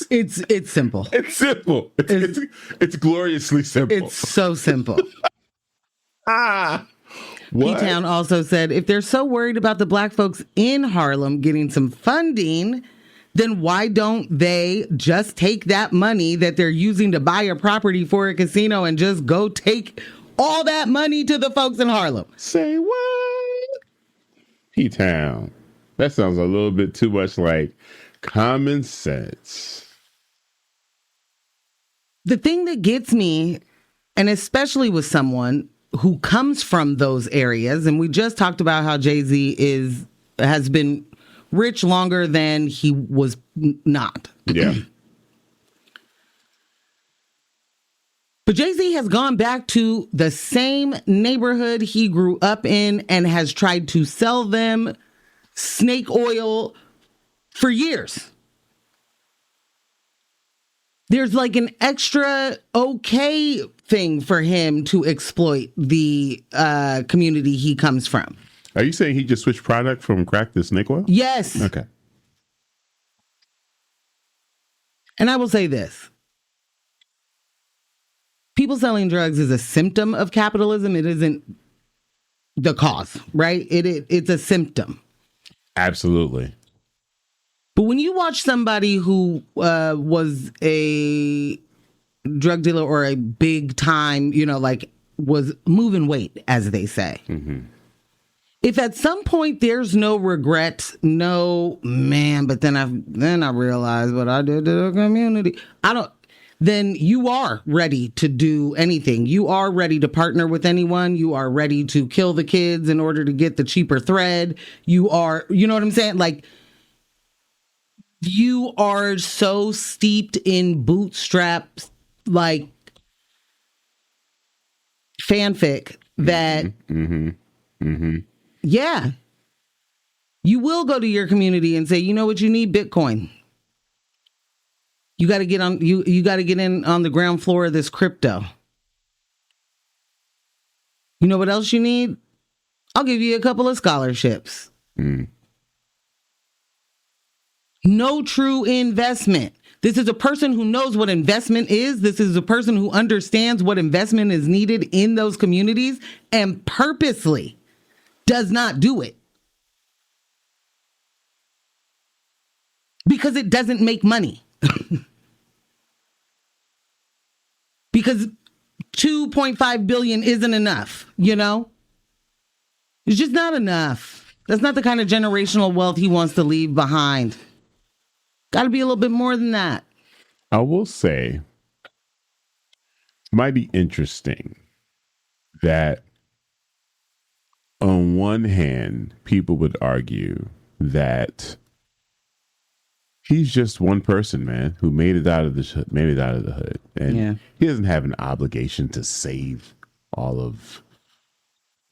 It's simple. It's simple. It's gloriously simple. It's so simple. What? P-Town also said, if they're so worried about the Black folks in Harlem getting some funding, then why don't they just take that money that they're using to buy a property for a casino and just go take all that money to the folks in Harlem? Say what? P-Town. That sounds a little bit too much like common sense. The thing that gets me, and especially with someone who comes from those areas, and we just talked about how Jay-Z has been rich longer than he was not. Yeah. But Jay-Z has gone back to the same neighborhood he grew up in and has tried to sell them snake oil for years. There's like an extra okay thing for him to exploit the community he comes from. Are you saying he just switched product from crack to snake oil? Yes. Okay. And I will say this. People selling drugs is a symptom of capitalism. It isn't the cause, right? It's a symptom. Absolutely. But when you watch somebody who was a drug dealer or a big time, like was moving weight, as they say. If at some point there's no regrets, no, man, but then I realized what I did to the community. Then you are ready to do anything. You are ready to partner with anyone. You are ready to kill the kids in order to get the cheaper thread. You know what I'm saying? Like, you are so steeped in bootstraps, like, fanfic that, yeah, you will go to your community and say, you know what you need? Bitcoin. You got to get on. You got to get in on the ground floor of this crypto. You know what else you need? I'll give you a couple of scholarships. No true investment. This is a person who knows what investment is. This is a person who understands what investment is needed in those communities and purposely does not do it because it doesn't make money. Because 2.5 billion isn't enough, you know? It's just not enough. That's not the kind of generational wealth he wants to leave behind. Got to be a little bit more than that. I will say, might be interesting that on one hand, people would argue that he's just one person, man, who made it out of the hood, and he doesn't have an obligation to save all of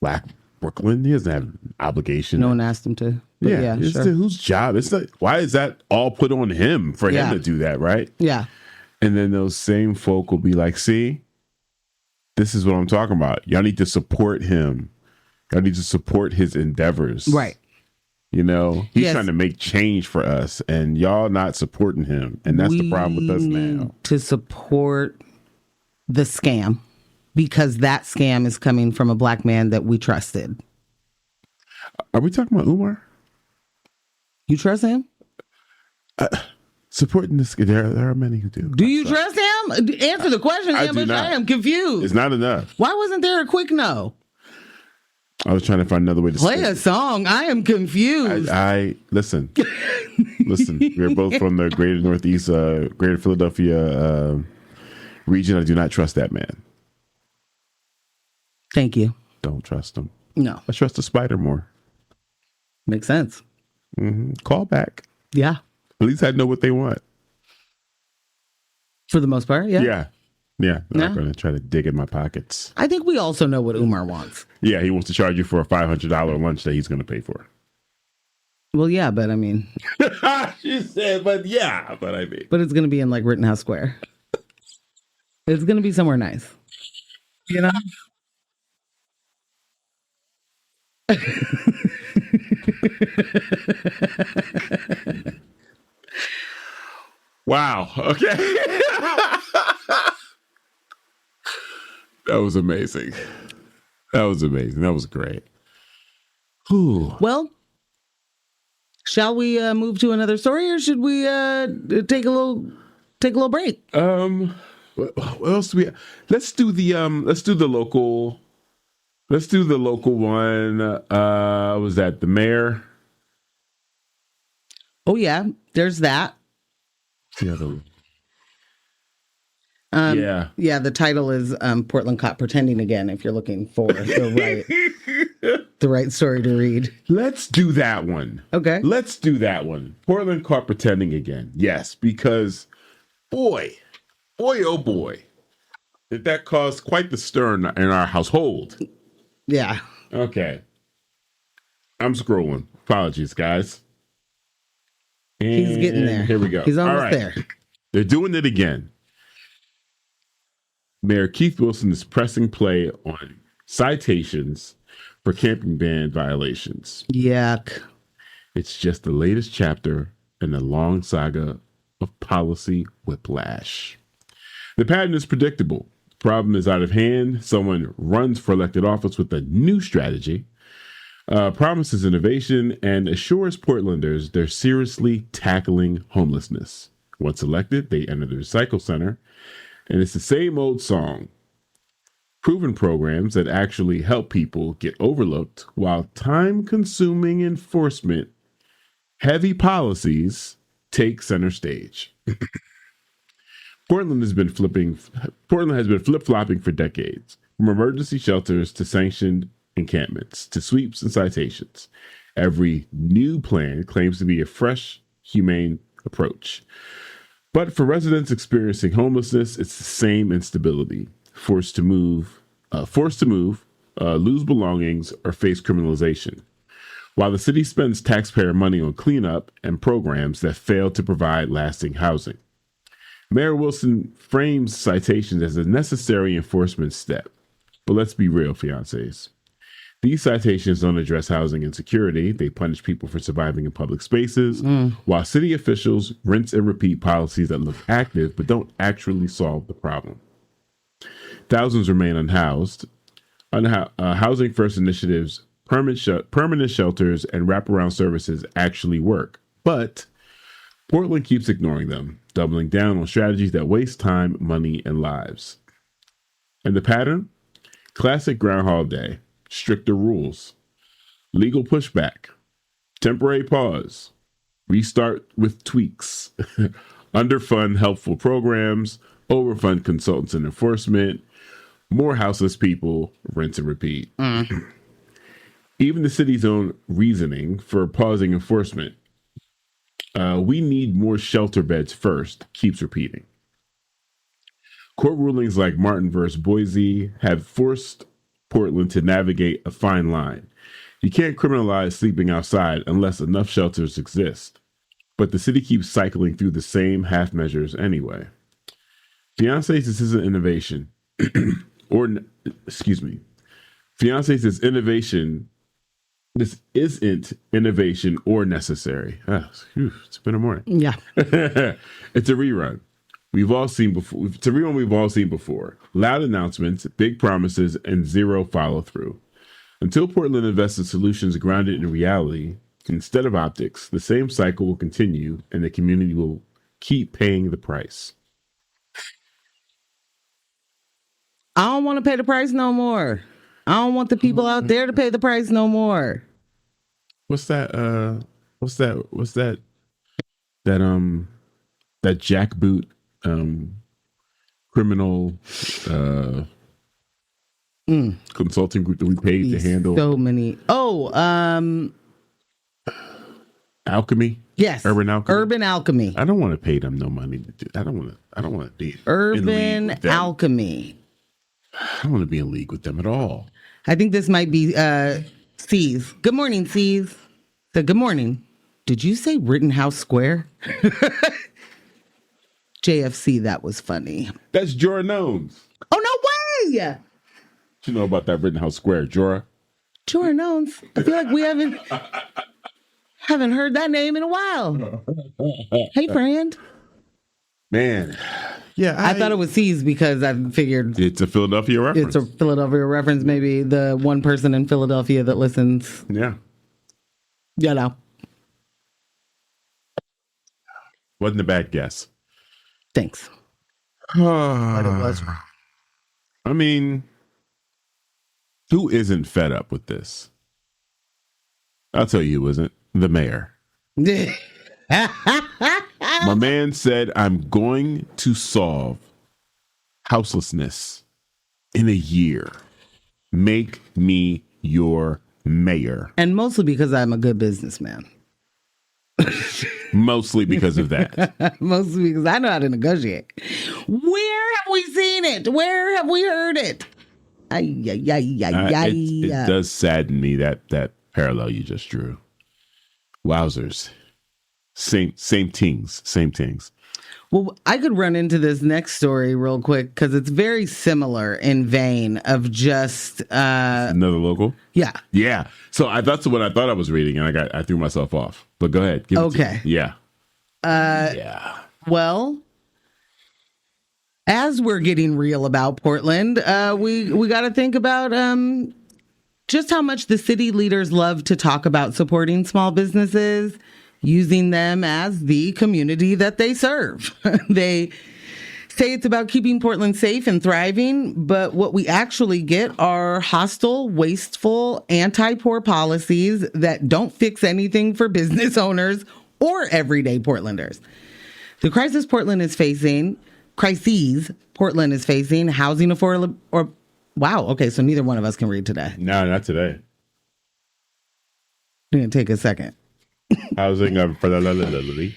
Black Brooklyn. He doesn't have an obligation. No one asked him to. Yeah, sure. Whose job? It's like, why is that all put on him for him to do that, right? Yeah. And then those same folk will be like, see, this is what I'm talking about. Y'all need to support him. Y'all need to support his endeavors. Right. You know, he's trying to make change for us, and y'all not supporting him. And that's the problem with us now. To support the scam, because that scam is coming from a Black man that we trusted. Are we talking about Umar? You trust him? Supporting this, there are many who do. Do you trust him? Answer the question, Ambush. I am confused. It's not enough. Why wasn't there a quick no? I was trying to find another way to play a song. I am confused. I listen. Listen, we're both from the greater Northeast, greater Philadelphia region. I do not trust that man. Thank you. Don't trust him. No. I trust the spider more. Makes sense. Call back. Yeah. At least I know what they want. For the most part, yeah. Yeah. They're not going to try to dig in my pockets. I think we also know what Umar wants. Yeah, he wants to charge you for a $500 lunch that he's going to pay for. Well, yeah, but I mean... She said, but I mean... But it's going to be in, like, Rittenhouse Square. It's going to be somewhere nice. You know? Wow. Okay. That was amazing. That was great. Whew. Well, shall we move to another story, or should we take a little break? What else do we have? Let's do the local one. Was that the mayor? Oh yeah, there's that. The other Yeah, the title is Portland Cop Pretending Again, if you're looking for the right story to read. Let's do that one. Okay. Let's do that one. Portland Cop Pretending Again. Yes, because boy, oh boy, did that cause quite the stir in our household. Yeah. Okay. I'm scrolling. Apologies, guys. And he's getting there. Here we go. He's almost there. They're doing it again. Mayor Keith Wilson is pressing play on citations for camping ban violations. Yuck. It's just the latest chapter in a long saga of policy whiplash. The pattern is predictable. The problem is out of hand. Someone runs for elected office with a new strategy, promises innovation, and assures Portlanders they're seriously tackling homelessness. Once elected, they enter the recycle center, and it's the same old song. proven programs that actually help people get overlooked, while time-consuming enforcement, heavy policies take center stage. Portland has been flip-flopping for decades, from emergency shelters to sanctioned encampments to sweeps and citations. Every new plan claims to be a fresh, humane approach. But for residents experiencing homelessness, it's the same instability. Forced to move, lose belongings, or face criminalization. While the city spends taxpayer money on cleanup and programs that fail to provide lasting housing. Mayor Wilson frames citations as a necessary enforcement step. But let's be real, fiancés. These citations don't address housing insecurity. They punish people for surviving in public spaces, while city officials rinse and repeat policies that look active but don't actually solve the problem. Thousands remain unhoused. Housing First Initiative's permanent shelters and wraparound services actually work, but Portland keeps ignoring them, doubling down on strategies that waste time, money, and lives. And the pattern? Classic Groundhog Day. Stricter rules, legal pushback, temporary pause, restart with tweaks, underfund helpful programs, overfund consultants and enforcement, more houseless people, rinse and repeat. Even the city's own reasoning for pausing enforcement, we need more shelter beds first, keeps repeating. Court rulings like Martin versus Boise have forced Portland to navigate a fine line. You can't criminalize sleeping outside unless enough shelters exist. But the city keeps cycling through the same half measures anyway. Fiancés, this isn't innovation. Fiancés, this isn't innovation or necessary. It's been a morning. Yeah. It's a rerun. We've all seen before. It's a rerun we've all seen before. Loud announcements, big promises, and zero follow-through. Until Portland invests in solutions grounded in reality, instead of optics, the same cycle will continue and the community will keep paying the price. I don't want to pay the price no more. I don't want the people out there to pay the price no more. What's that jackboot criminal consulting group that we paid to handle so many. Alchemy. Yes, Urban Alchemy. I don't want to pay them no money to do. I don't want to be Urban Alchemy. I don't want to be in league with them at all. I think this might be C's. Good morning, C's. So good morning. Did you say Rittenhouse Square? JFC, that was funny. That's Jorah Knowns. Oh, no way! What you know about that Rittenhouse Square, Jorah? Jorah Knowns. I feel like we haven't heard that name in a while. Hey, friend. Man. Yeah, I thought it was C's because I figured it's a Philadelphia reference. It's a Philadelphia reference. Maybe the one person in Philadelphia that listens. Yeah. You know. Wasn't a bad guess. Thanks. But it was wrong. I mean, who isn't fed up with this? I'll tell you who isn't. The mayor. My man said, I'm going to solve houselessness in a year. Make me your mayor. And mostly because I'm a good businessman. Mostly because of that. Mostly because I know how to negotiate. Where have we seen it? Where have we heard it? It does sadden me that parallel you just drew. Wowzers. Same things. Well, I could run into this next story real quick because it's very similar in vein of just another local. Yeah. So that's what I thought I was reading, and I threw myself off. But go ahead. Give it to me. Yeah. Yeah. Well, as we're getting real about Portland, we got to think about just how much the city leaders love to talk about supporting small businesses, using them as the community that they serve. They say it's about keeping Portland safe and thriving, but what we actually get are hostile, wasteful, anti-poor policies that don't fix anything for business owners or everyday Portlanders. The crises Portland is facing, housing affordability, wow, okay, so neither one of us can read today. No, not today. It's going to take a second. Housing for the lily.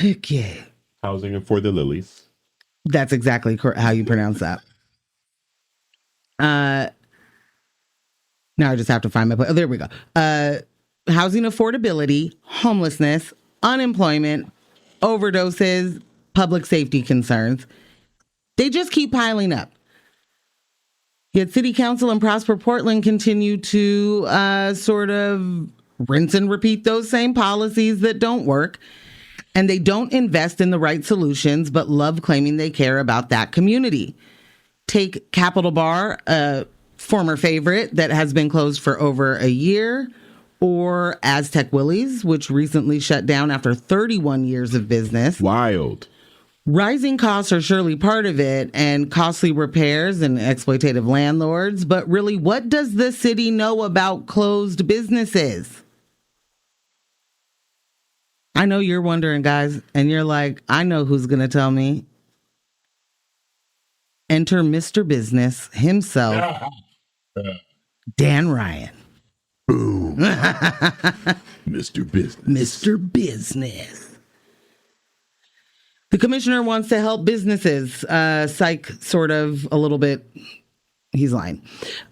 Okay. Housing for the lilies. That's exactly how you pronounce that. Now I just have to find my place. Oh, there we go. Housing affordability, homelessness, unemployment, overdoses, public safety concerns. They just keep piling up. Yet City Council and Prosper Portland continue to sort of rinse and repeat those same policies that don't work. And they don't invest in the right solutions, but love claiming they care about that community. Take Capitol Bar, a former favorite that has been closed for over a year, or Aztec Willie's, which recently shut down after 31 years of business. Wild. Rising costs are surely part of it, and costly repairs and exploitative landlords. But really, what does the city know about closed businesses? I know you're wondering, guys, and you're like, I know who's going to tell me. Enter Mr. Business himself, Dan Ryan. Boom. Mr. Business. Mr. Business. The commissioner wants to help businesses, psych sort of a little bit. He's lying.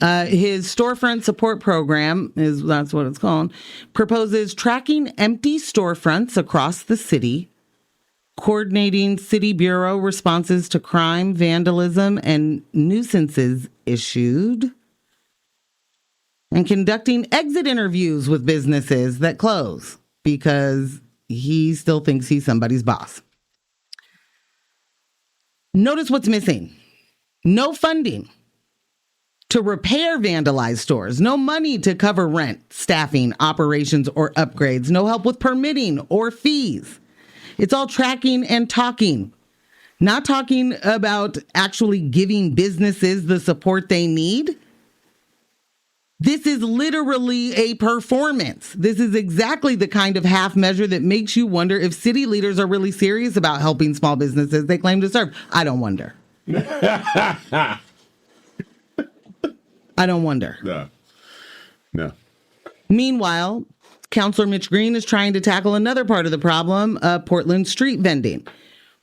His storefront support program, that's what it's called, proposes tracking empty storefronts across the city, coordinating city bureau responses to crime, vandalism, and nuisances issued, and conducting exit interviews with businesses that close because he still thinks he's somebody's boss. Notice what's missing. No funding to repair vandalized stores, no money to cover rent, staffing, operations, or upgrades, no help with permitting or fees. It's all tracking and talking, not talking about actually giving businesses the support they need. This is literally a performance. This is exactly the kind of half measure that makes you wonder if city leaders are really serious about helping small businesses they claim to serve. I don't wonder. I don't wonder. No. Meanwhile, Councilor Mitch Green is trying to tackle another part of the problem, Portland street vending.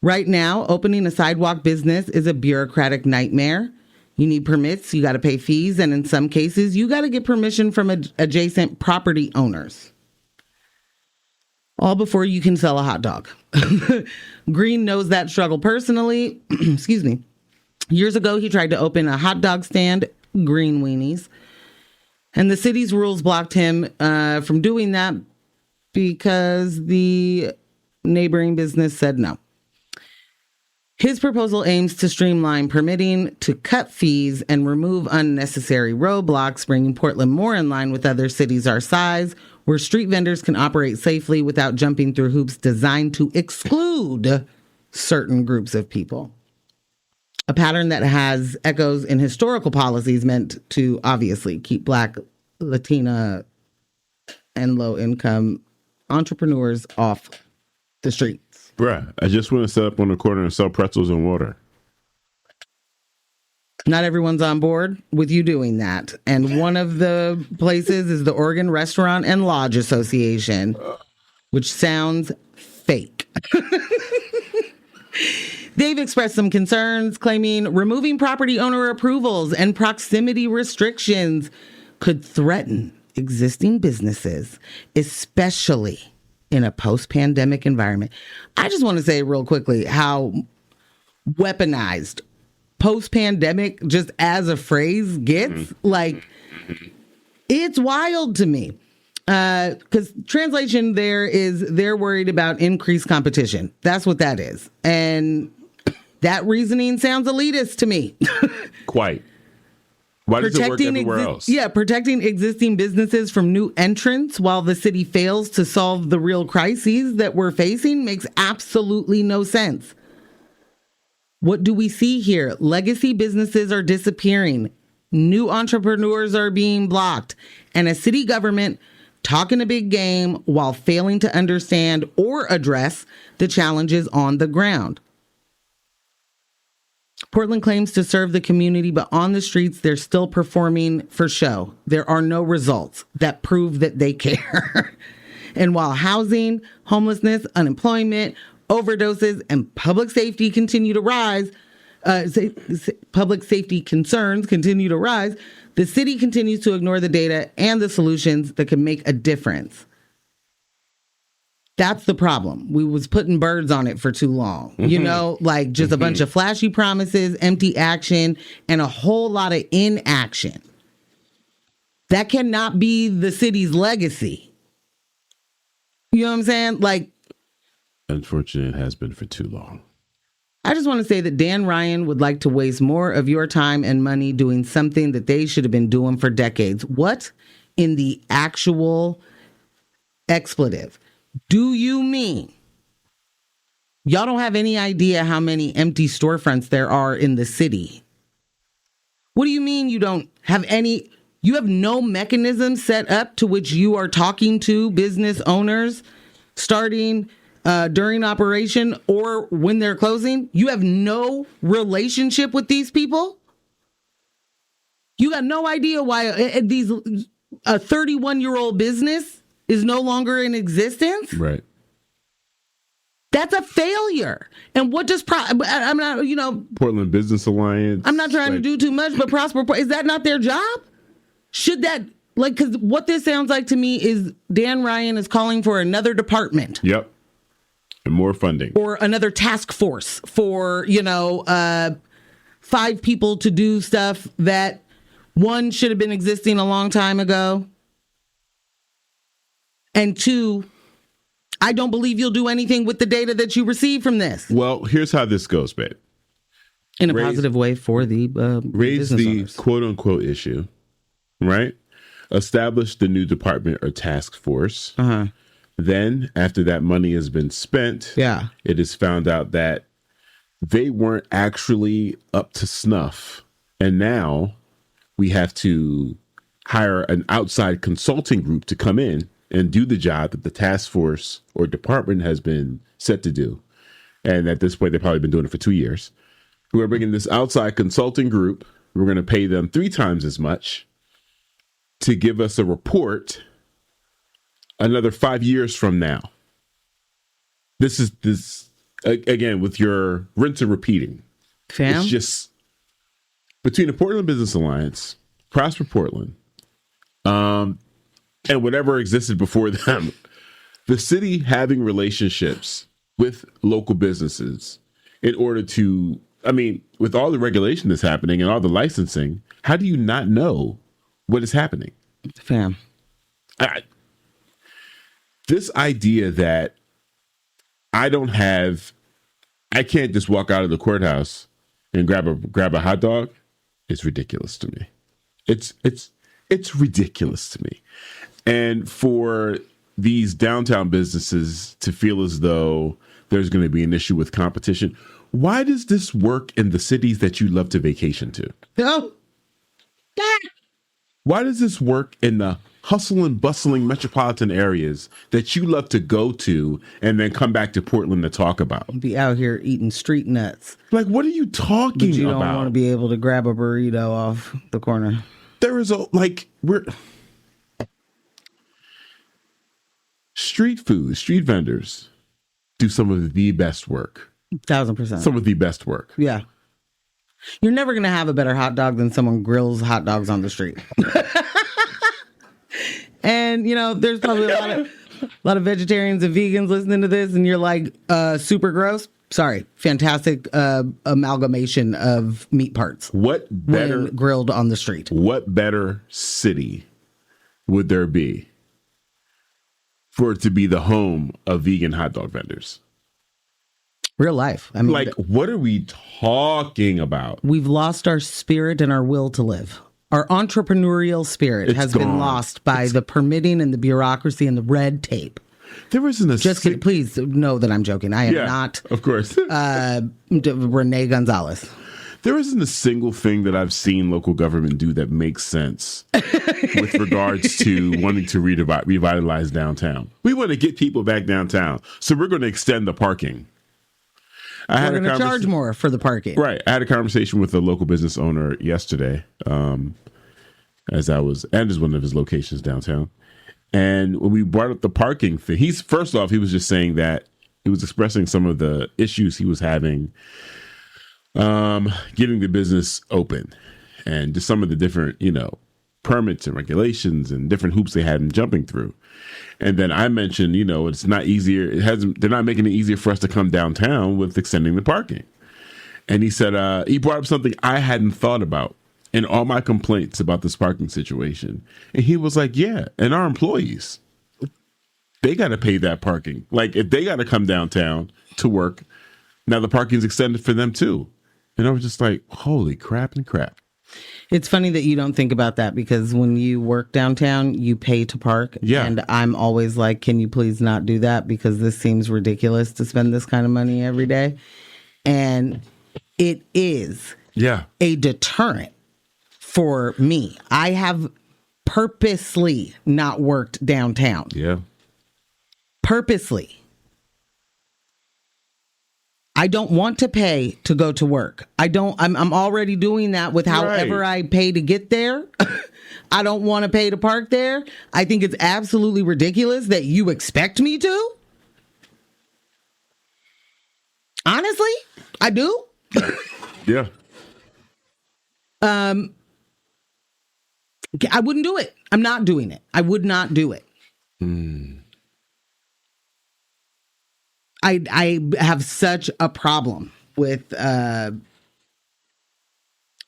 Right now, opening a sidewalk business is a bureaucratic nightmare. You need permits, you got to pay fees, and in some cases, you got to get permission from adjacent property owners. All before you can sell a hot dog. Green knows that struggle personally. Excuse me. Years ago, he tried to open a hot dog stand, Green Weenies, and the city's rules blocked him from doing that because the neighboring business said no. His proposal aims to streamline permitting, to cut fees, and remove unnecessary roadblocks, bringing Portland more in line with other cities our size, where street vendors can operate safely without jumping through hoops designed to exclude certain groups of people. A pattern that has echoes in historical policies meant to obviously keep Black, Latina, and low-income entrepreneurs off the streets. Bruh, I just want to set up on the corner and sell pretzels and water. Not everyone's on board with you doing that. And one of the places is the Oregon Restaurant and Lodge Association, which sounds fake. They've expressed some concerns, claiming removing property owner approvals and proximity restrictions could threaten existing businesses, especially in a post-pandemic environment. I just want to say real quickly how weaponized post-pandemic just as a phrase gets. Like, it's wild to me. Because translation there is they're worried about increased competition. That's what that is. And that reasoning sounds elitist to me. Quite. Why does it work everywhere else? Yeah, protecting existing businesses from new entrants while the city fails to solve the real crises that we're facing makes absolutely no sense. What do we see here? Legacy businesses are disappearing. New entrepreneurs are being blocked. And a city government talking a big game while failing to understand or address the challenges on the ground. Portland claims to serve the community, but on the streets, they're still performing for show. There are no results that prove that they care. And while housing, homelessness, unemployment, overdoses, and public safety continue to rise, public safety concerns continue to rise, the city continues to ignore the data and the solutions that can make a difference. That's the problem. We was putting birds on it for too long. You know, like just a bunch of flashy promises, empty action, and a whole lot of inaction. That cannot be the city's legacy. You know what I'm saying? Like, unfortunately, it has been for too long. I just want to say that Dan Ryan would like to waste more of your time and money doing something that they should have been doing for decades. What in the actual expletive do you mean? Y'all don't have any idea how many empty storefronts there are in the city. What do you mean you don't have any? You have no mechanism set up to which you are talking to business owners starting during operation or when they're closing? You have no relationship with these people? You got no idea why a 31-year-old business is no longer in existence? Right. That's a failure. And what does I'm not, Portland Business Alliance. I'm not trying to do too much, but Prosper, is that not their job? Should that, because what this sounds like to me is Dan Ryan is calling for another department. Yep. And more funding. Or another task force for, 5 people to do stuff that one should have been existing a long time ago. And 2, I don't believe you'll do anything with the data that you receive from this. Well, here's how this goes, babe. In a positive way for the raise business the owners. quote unquote issue, right? Establish the new department or task force. Uh-huh. Then, after that money has been spent, it is found out that they weren't actually up to snuff. And now we have to hire an outside consulting group to come in and do the job that the task force or department has been set to do. And at this point, they've probably been doing it for 2 years. We're bringing this outside consulting group. We're going to pay them 3 times as much to give us a report another 5 years from now. This again, with your rinse and repeating. Fam? It's just between the Portland Business Alliance, Prosper Portland, and whatever existed before them, the city having relationships with local businesses in order to, with all the regulation that's happening and all the licensing, how do you not know what is happening? Fam. This idea that I can't just walk out of the courthouse and grab a hot dog is ridiculous to me. It's ridiculous to me. And for these downtown businesses to feel as though there's going to be an issue with competition, why does this work in the cities that you love to vacation to? Oh. Why does this work in the hustle and bustling metropolitan areas that you love to go to and then come back to Portland to talk about? Be out here eating street nuts. Like, what are you talking about? But you don't want to be able to grab a burrito off the corner. There is street food, street vendors do some of the best work. 1,000%. Some of the best work. Yeah. You're never going to have a better hot dog than someone grills hot dogs on the street. And, there's probably a lot of vegetarians and vegans listening to this, and you're like, super gross. Sorry. Fantastic amalgamation of meat parts. What better when grilled on the street? What better city would there be for it to be the home of vegan hot dog vendors? Real life. What are we talking about? We've lost our spirit and our will to live. Our entrepreneurial spirit has been lost by the permitting and the bureaucracy and the red tape. There isn't a Just kidding. Please know that I'm joking. I am not. Of course. Renee Gonzalez. There isn't a single thing that I've seen local government do that makes sense with regards to wanting to revitalize downtown. We want to get people back downtown, so we're going to extend the parking. We're going to charge more for the parking. Right. I had a conversation with a local business owner yesterday, as one of his locations downtown. And when we brought up the parking thing, he was just saying that he was expressing some of the issues he was having getting the business open and just some of the different, permits and regulations and different hoops they had him jumping through. And then I mentioned, it's not easier. They're not making it easier for us to come downtown with extending the parking. And he said, he brought up something I hadn't thought about in all my complaints about this parking situation. And he was like, yeah, and our employees, they got to pay that parking. Like if they got to come downtown to work, now the parking's extended for them too. And I was just like, holy crap and crap. It's funny that you don't think about that because when you work downtown, you pay to park. Yeah. And I'm always like, can you please not do that? Because this seems ridiculous to spend this kind of money every day. And it is a deterrent for me. I have purposely not worked downtown. Yeah. Purposely. I don't want to pay to go to work. I'm already doing that with however I pay to get there. I don't want to pay to park there. I think it's absolutely ridiculous that you expect me to. Honestly, I do. Yeah. I wouldn't do it. I'm not doing it. I would not do it. I have such a problem with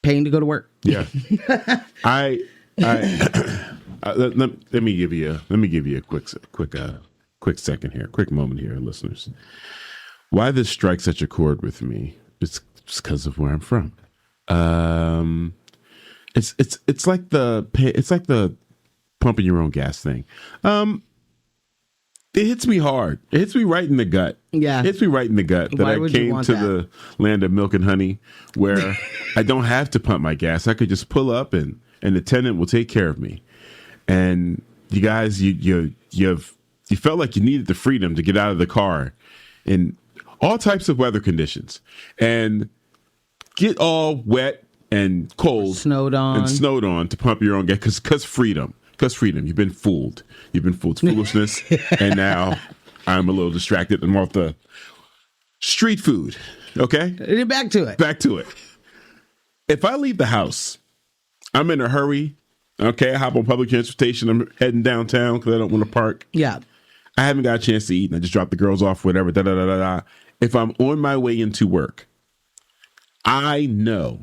paying to go to work. Yeah. let me give you a quick second here, quick moment here, listeners. Why this strikes such a chord with me? It's because of where I'm from. It's like the pumping your own gas thing. It hits me hard. It hits me right in the gut. Yeah. It hits me right in the gut that I came to the land of milk and honey where I don't have to pump my gas. I could just pull up and the tenant will take care of me. And you guys, you felt like you needed the freedom to get out of the car in all types of weather conditions and get all wet and cold. Snowed on to pump your own gas because freedom. Because freedom, you've been fooled. You've been fooled. Foolishness. And now I'm a little distracted. I'm off the street food. Okay? Back to it. Back to it. If I leave the house, I'm in a hurry. Okay? I hop on public transportation. I'm heading downtown because I don't want to park. Yeah. I haven't got a chance to eat. And I just drop the girls off, whatever. If I'm on my way into work, I know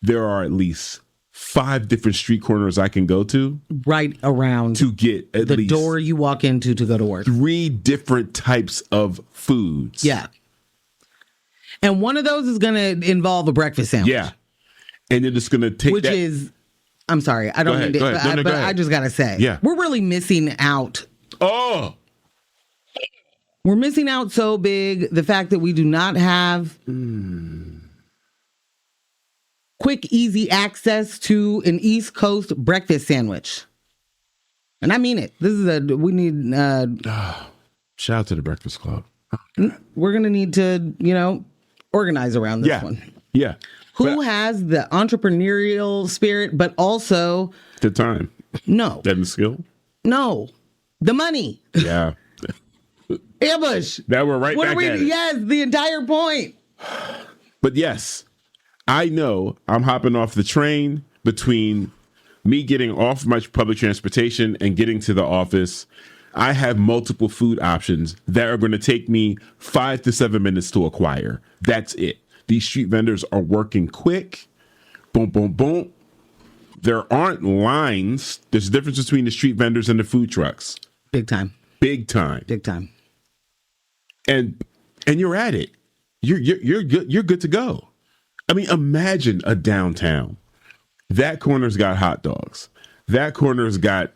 there are at least 5 different street corners I can go to right around to get at the least door you walk into to go to work. 3 different types of foods. Yeah. And one of those is going to involve a breakfast sandwich. Yeah. And then it's going to take I'm sorry. I don't mean to, but I just got to say, we're really missing out. Oh. We're missing out so big. The fact that we do not have quick, easy access to an East Coast breakfast sandwich. And I mean it. We need... shout out to the Breakfast Club. We're going to need to, organize around this one. Yeah. Who has the entrepreneurial spirit, but also... The time. No. And the skill? No. The money. Yeah. Ambush. That we're right back at it. Yes, the entire point. But yes... I know I'm hopping off the train between me getting off my public transportation and getting to the office. I have multiple food options that are going to take me 5 to 7 minutes to acquire. That's it. These street vendors are working quick. Boom, boom, boom. There aren't lines. There's a difference between the street vendors and the food trucks. Big time. Big time. Big time. And you're at it. You're good. You're good to go. I mean, imagine a downtown. That corner's got hot dogs. That corner's got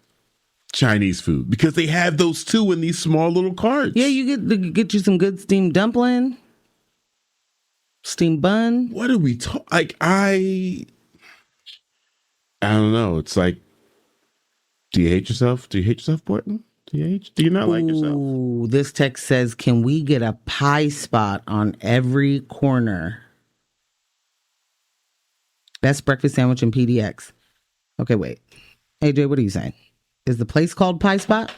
Chinese food because they have those too in these small little carts. Yeah, you get you some good steamed dumpling, steamed bun. What are we talking? Like I don't know. It's like, do you hate yourself? Do you hate yourself, Portland? Do you not like yourself? Ooh, this text says, "Can we get a pie spot on every corner?" Best breakfast sandwich in PDX. Okay, wait. AJ, what are you saying? Is the place called Pie Spot?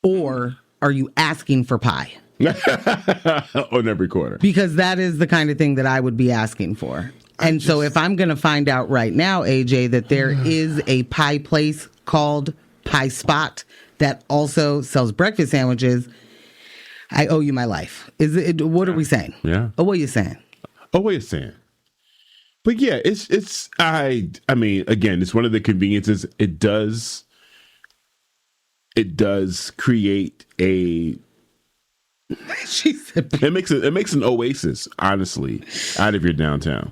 Or are you asking for pie? On every corner. Because that is the kind of thing that I would be asking for. And so if I'm going to find out right now, AJ, that there is a pie place called Pie Spot that also sells breakfast sandwiches, I owe you my life. What are we saying? Yeah. Oh, what are you saying? Oh, what are you saying? But yeah, I mean, again, it's one of the conveniences. It does create a. She said, it makes an oasis, honestly, out of your downtown.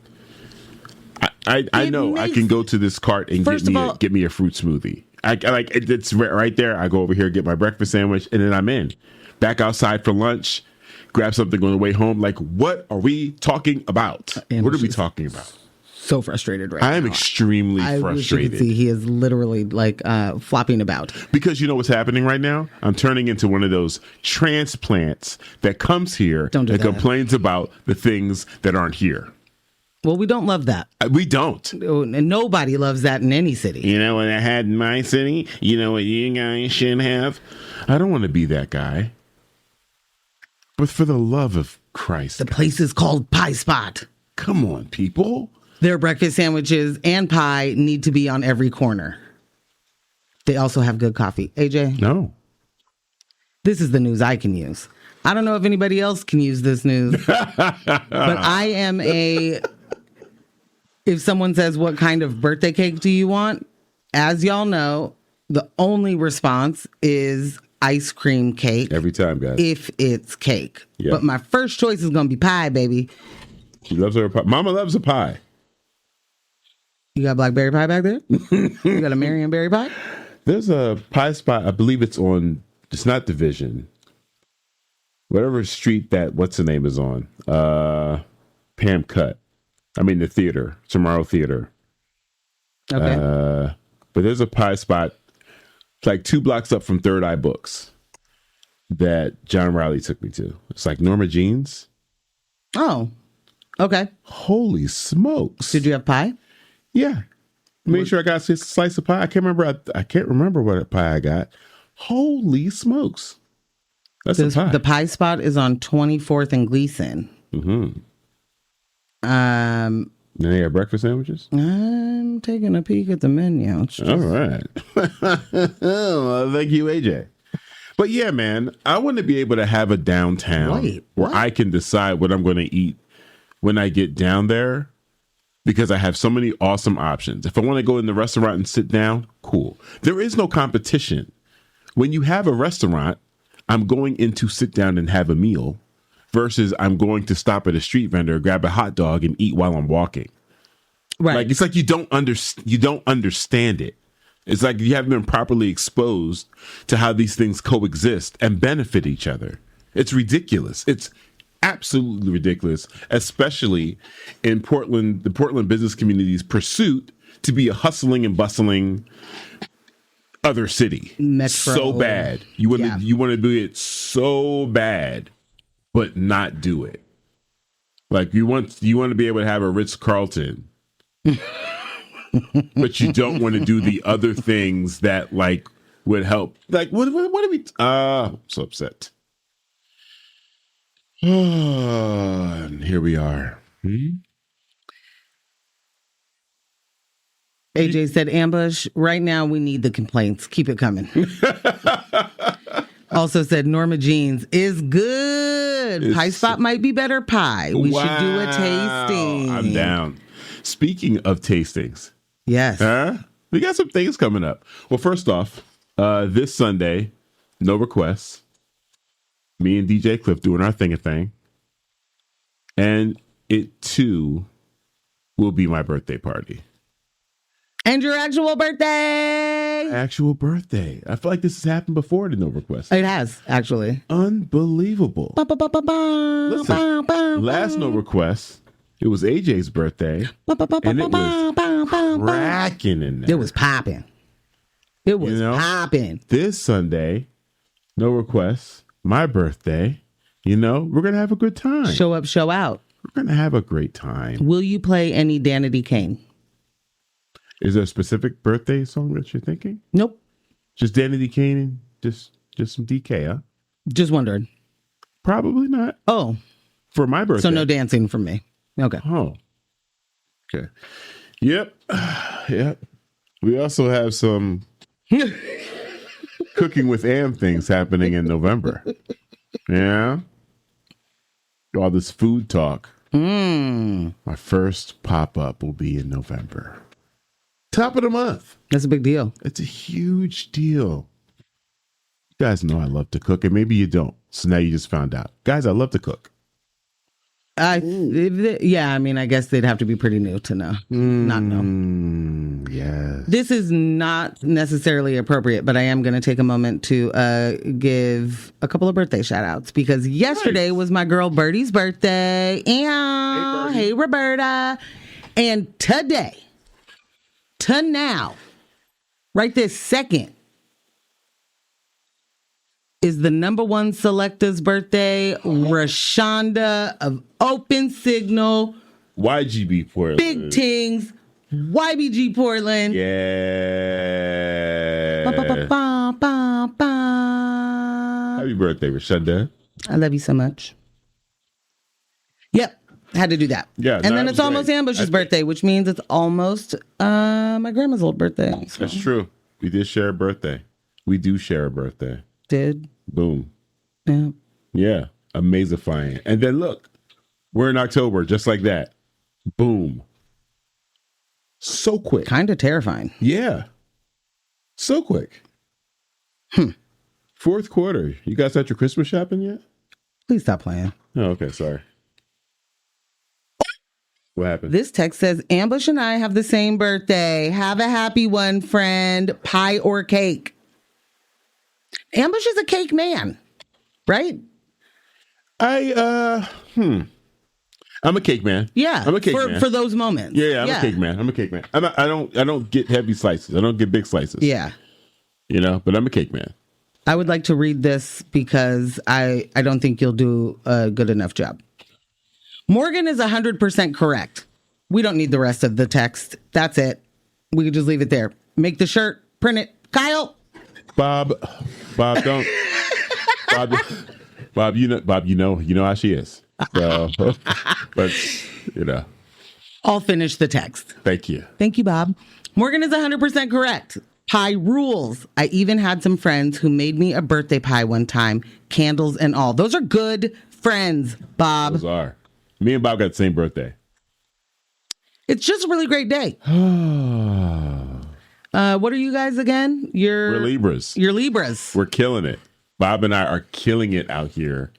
I know I can go to this cart and get me a fruit smoothie. I like it's right there. I go over here, get my breakfast sandwich, and then I'm in. Back outside for lunch, grab something on the way home. Like, what are we talking about? What are we talking about? So frustrated right now. I am extremely frustrated. Wish you could see he is literally like flopping about. Because you know what's happening right now? I'm turning into one of those transplants that comes here and complains about the things that aren't here. Well, we don't love that. We don't. And nobody loves that in any city. You know what I had in my city? You know what you guys should have? I don't want to be that guy. But for the love of Christ. The place is called Pie Spot. Come on, people. Their breakfast sandwiches and pie need to be on every corner. They also have good coffee. AJ? No. This is the news I can use. I don't know if anybody else can use this news. But I am if someone says, what kind of birthday cake do you want? As y'all know, the only response is ice cream cake. Every time, guys. If it's cake. Yeah. But my first choice is going to be pie, baby. She loves her pie. Mama loves a pie. You got blackberry pie back there? You got a Marionberry pie? There's a pie spot. I believe it's not Division. Whatever street that, what's the name is on? Pam Cut. I mean, the theater. Tomorrow Theater. Okay. But there's a pie spot like 2 blocks up from Third Eye Books that John Riley took me to. It's like Norma Jean's. Oh, okay. Holy smokes. Did you have pie? Yeah. Made sure I got a slice of pie. I can't remember what pie I got. Holy smokes. That's a pie. The pie spot is on 24th and Gleason. Mm-hmm. And they have breakfast sandwiches? I'm taking a peek at the menu. All right. Well, thank you, AJ. But yeah, man, I want to be able to have a downtown where I can decide what I'm going to eat when I get down there because I have so many awesome options. If I want to go in the restaurant and sit down, cool. There is no competition. When you have a restaurant, I'm going in to sit down and have a meal versus I'm going to stop at a street vendor, grab a hot dog and eat while I'm walking. Right. Like, it's like you don't understand it. It's like you haven't been properly exposed to how these things coexist and benefit each other. It's ridiculous. It's absolutely ridiculous, especially in Portland, the Portland business community's pursuit to be a hustling and bustling other city. Metro. So bad. You want to do it so bad, but not do it. Like you want to be able to have a Ritz-Carlton. But you don't want to do the other things that like would help. Like what are we? I'm so upset. And here we are. AJ said, ambush. Right now, we need the complaints. Keep it coming. Also said, Norma Jean's is good. Pie spot might be better pie. We should do a tasting. I'm down. Speaking of tastings. Yes. We got some things coming up. Well, first off, this Sunday, no requests. Me and DJ Cliff doing our thing. And it too will be my birthday party. And your actual birthday. Actual birthday. I feel like this has happened before to no request. It has, actually. Unbelievable. Listen, last no request, it was AJ's birthday. And it was cracking in there. It was popping. It was popping. This Sunday, no requests, my birthday. We're going to have a good time. Show up, show out. We're going to have a great time. Will you play any Danity Kane? Is there a specific birthday song that you're thinking? Nope. Just Danity Kane and just some DK, huh? Just wondering. Probably not. Oh. For my birthday. So no dancing from me. Okay. Oh. Okay. Yep. Yep. We also have some cooking with Am things happening in November. Yeah. All this food talk. My first pop-up will be in November. Top of the month. That's a big deal. It's a huge deal. You guys know I love to cook, and maybe you don't. So now you just found out. Guys, I love to cook. I guess they'd have to be pretty new to know. Not know. Yes. This is not necessarily appropriate, but I am going to take a moment to give a couple of birthday shout outs because yesterday was my girl Birdie's birthday. And hey, Roberta. And today, to now, right this second, is the number one selector's birthday, Rashonda of Open Signal. YGB Portland. Big Tings, YBG Portland. Yeah. Ba-ba-ba-ba-ba. Happy birthday, Rashonda. I love you so much. Yep. Had to do that. Yeah. And then it's almost Ambush's birthday, which means it's almost my grandma's old birthday. So. That's true. We did share a birthday. We do share a birthday. Did. Boom. Yeah. Yeah. Amazifying. And then look, we're in October, just like that. Boom. So quick. Kind of terrifying. Yeah. So quick. Fourth quarter. You guys had your Christmas shopping yet? Please stop playing. Oh, okay. Sorry. What happened? This text says, Ambush and I have the same birthday. Have a happy one, friend. Pie or cake? Ambush is a cake man, right? I'm a cake man. Yeah. I'm a cake man. For those moments. Yeah, I'm a cake man. I'm a cake man. I don't get heavy slices. I don't get big slices. Yeah. But I'm a cake man. I would like to read this because I don't think you'll do a good enough job. Morgan is 100% correct. We don't need the rest of the text. That's it. We could just leave it there. Make the shirt, print it. Kyle. Bob, don't. Bob, you know how she is. So, but I'll finish the text. Thank you. Thank you, Bob. Morgan is 100% correct. Pie rules. I even had some friends who made me a birthday pie one time, candles and all. Those are good friends, Bob. Those are. Me and Bob got the same birthday. It's just a really great day. What are you guys again? We're Libras. You're Libras. We're killing it. Bob and I are killing it out here.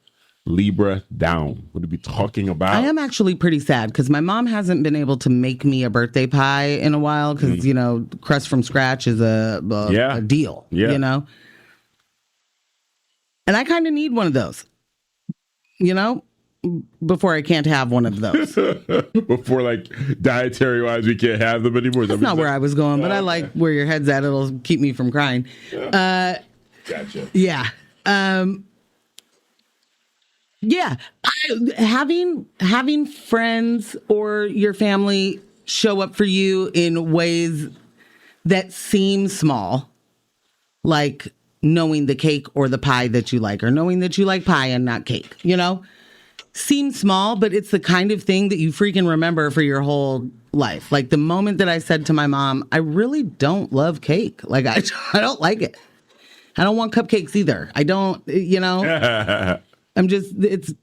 Libra down. What are we talking about? I am actually pretty sad because my mom hasn't been able to make me a birthday pie in a while because, crust from scratch is a deal, And I kind of need one of those, before I can't have one of those. Before, dietary wise, we can't have them anymore. That's not where I was going, but I like where your head's at. It'll keep me from crying. Gotcha. Yeah. Having friends or your family show up for you in ways that seem small, like knowing the cake or the pie that you like, or knowing that you like pie and not cake, seems small, but it's the kind of thing that you freaking remember for your whole life. Like the moment that I said to my mom, I really don't love cake. Like I don't like it. I don't want cupcakes either. I don't, I'm just, if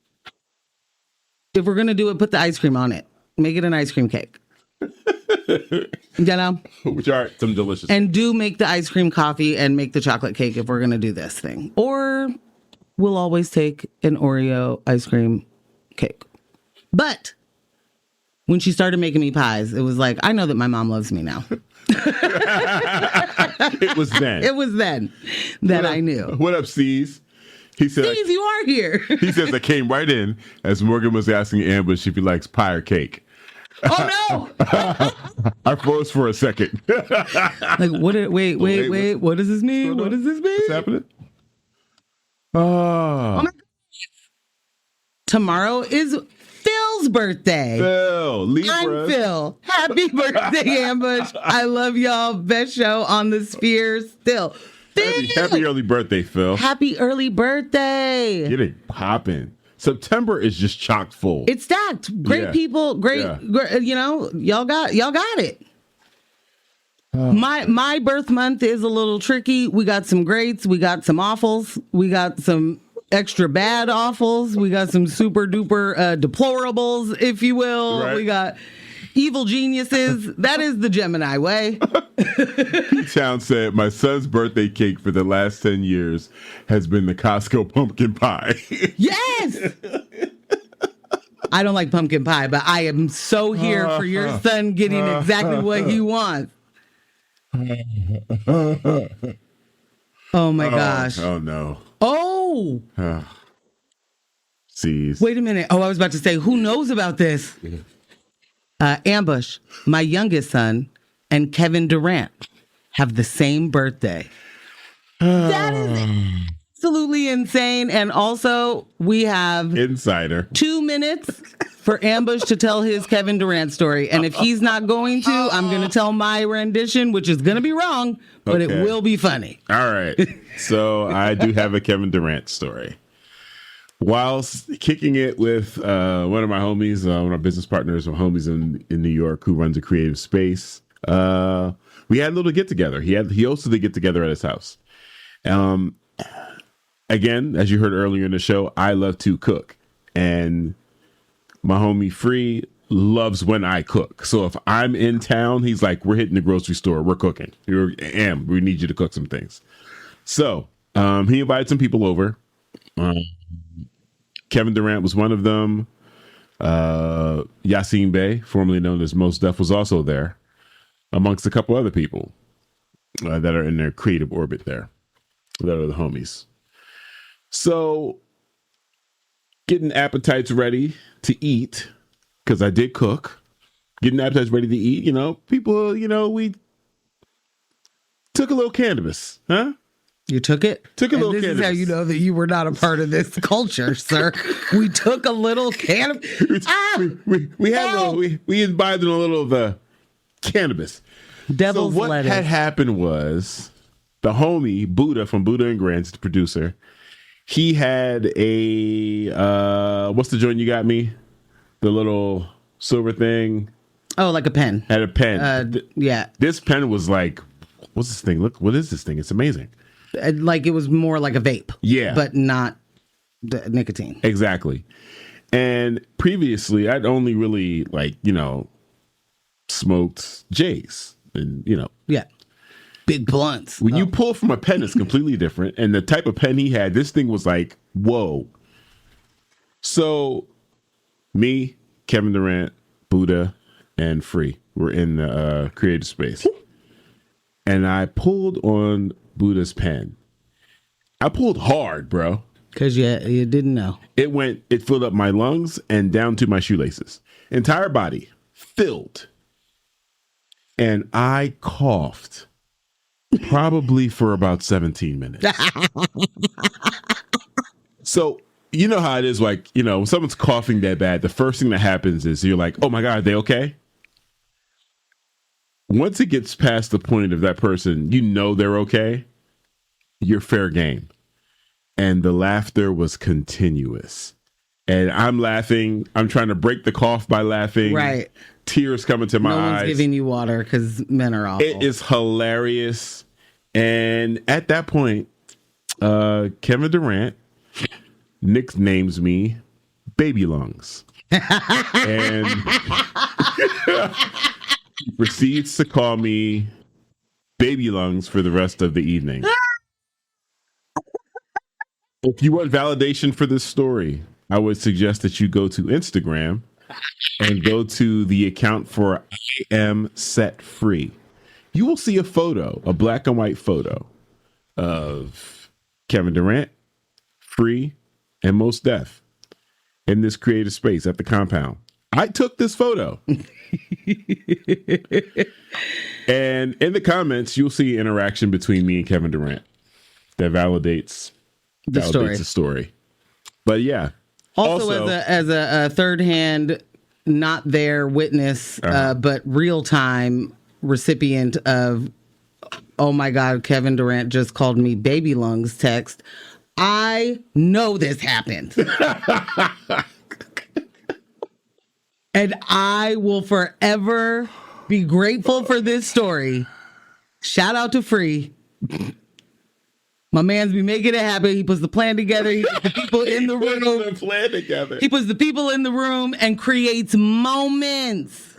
we're going to do it, put the ice cream on it. Make it an ice cream cake. Which are some delicious. And do make the ice cream coffee and make the chocolate cake if we're going to do this thing. Or we'll always take an Oreo ice cream cake. But when she started making me pies, it was like, I know that my mom loves me now. It was then. It was then that I knew. What up, Steez? He said, Steve, you are here. he says, I came right in as Morgan was asking Ambush if he likes pie or cake. Oh, no. I froze for a second. Like, wait. What does this mean? What does this mean? What's happening? Oh. My God. Tomorrow is Phil's birthday. Phil, Libra. I'm Phil. Happy birthday, Ambush. I love y'all. Best show on the sphere still. Phil. Happy early birthday, Phil. Happy early birthday. Get it popping. September is just chock full. It's stacked. Great people. Great. You know, y'all got it. My birth month is a little tricky. We got some greats. We got some awfuls. We got some extra bad awfuls. We got some super duper deplorables, if you will. Right. We got evil geniuses. That is the Gemini way. Town said, my son's birthday cake for the last 10 years has been the Costco pumpkin pie. Yes. I don't like pumpkin pie, but I am so here for your son getting exactly what he wants. Oh my gosh. Oh no. Oh. Sees. Wait a minute. Oh, I was about to say, who knows about this? Ambush, my youngest son, and Kevin Durant have the same birthday. That is absolutely insane. And also, we have Insider. 2 minutes for Ambush to tell his Kevin Durant story. And if he's not going to, I'm going to tell my rendition, which is going to be wrong, but it will be funny. All right. So I do have a Kevin Durant story. Whilst kicking it with one of my homies, one of my business partners or homies in New York who runs a creative space, we had a little get together. He hosted the get together at his house. Again, as you heard earlier in the show, I love to cook, and my homie Free loves when I cook. So if I'm in town, he's like, "We're hitting the grocery store. We're cooking. We need you to cook some things." So he invited some people over. Kevin Durant was one of them. Yassine Bey, formerly known as Mos Def, was also there, amongst a couple other people that are in their creative orbit there, that are the homies. So getting appetites ready to eat, because I did cook, getting appetites ready to eat, people, we took a little cannabis, huh? You took it? Took a little cannabis. This is how you know that you were not a part of this culture, sir. We took a little cannabis. We imbibed in a little of the cannabis. Devil's so what lettuce. had happened was the homie Buddha from Buddha and Grants, the producer, he had a what's the joint you got me? The little silver thing. Oh, like a pen. Had a pen. Yeah. This pen was like, what's this thing? Look, what is this thing? It's amazing. Like it was more like a vape. Yeah. But not nicotine. Exactly. And previously, I'd only really smoked J's and, Yeah. Big blunts. When you pull from a pen, it's completely different. And the type of pen he had, this thing was like, whoa. So me, Kevin Durant, Buddha, and Free were in the creative space. And I pulled on Buddha's pen. I pulled hard, bro. Because you didn't know. It filled up my lungs and down to my shoelaces. Entire body filled. And I coughed probably for about 17 minutes. So, you know how it is, like, when someone's coughing that bad, the first thing that happens is you're like, oh my God, are they okay? Once it gets past the point of that person, they're okay, you're fair game. And the laughter was continuous. And I'm laughing. I'm trying to break the cough by laughing. Right. Tears coming to my eyes. No one's giving you water because men are awful. It is hilarious. And at that point, Kevin Durant nicknames me Baby Lungs. And he proceeds to call me Baby Lungs for the rest of the evening. If you want validation for this story, I would suggest that you go to Instagram and go to the account for I Am Set Free. you will see a photo, a black and white photo of Kevin Durant, Free, and Mos Def in this creative space at the compound. I took this photo. And in the comments, you'll see interaction between me and Kevin Durant that validates the story. But yeah. Also as a third hand, not there witness, but real time recipient of, oh my God, Kevin Durant just called me baby lungs text. I know this happened. And I will forever be grateful for this story. Shout out to Free. My man's be making it happen. He puts the plan together. He puts the people in the room. He puts the people in the room and creates moments.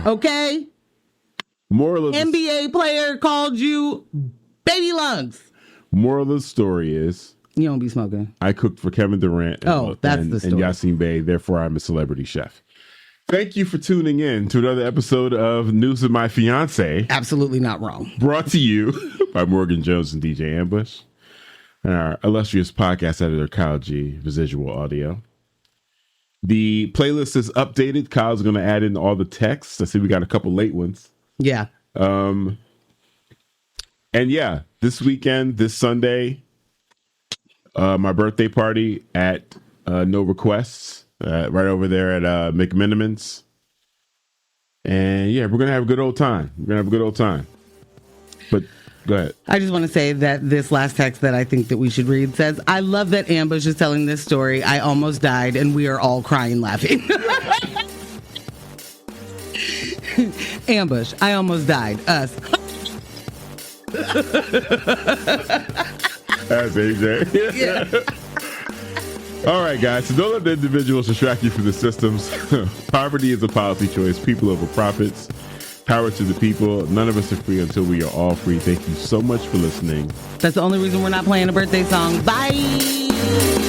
Okay? Moral of NBA player called you baby lungs. Moral of the story is you don't be smoking. I cooked for Kevin Durant that's the story. And Yasin Bey. Therefore, I'm a celebrity chef. Thank you for tuning in to another episode of News of My Fiancé. Absolutely not wrong. Brought to you by Morgan Jones and DJ Ambush. And our illustrious podcast editor, Kyle G, Residual Audio. The playlist is updated. Kyle's going to add in all the texts. I see we got a couple late ones. Yeah. And yeah, this weekend, this Sunday, my birthday party at No Requests, right over there at McMiniman's. And yeah, we're going to have a good old time. But go ahead. I just want to say that this last text that I think that we should read says, I love that Ambush is telling this story. I almost died and we are all crying laughing. Ambush, I almost died. Us. That's AJ. Yeah. All right, guys. So don't let the individuals distract you from the systems. Poverty is a policy choice. People over profits. Power to the people. None of us are free until we are all free. Thank you so much for listening. That's the only reason we're not playing a birthday song. Bye.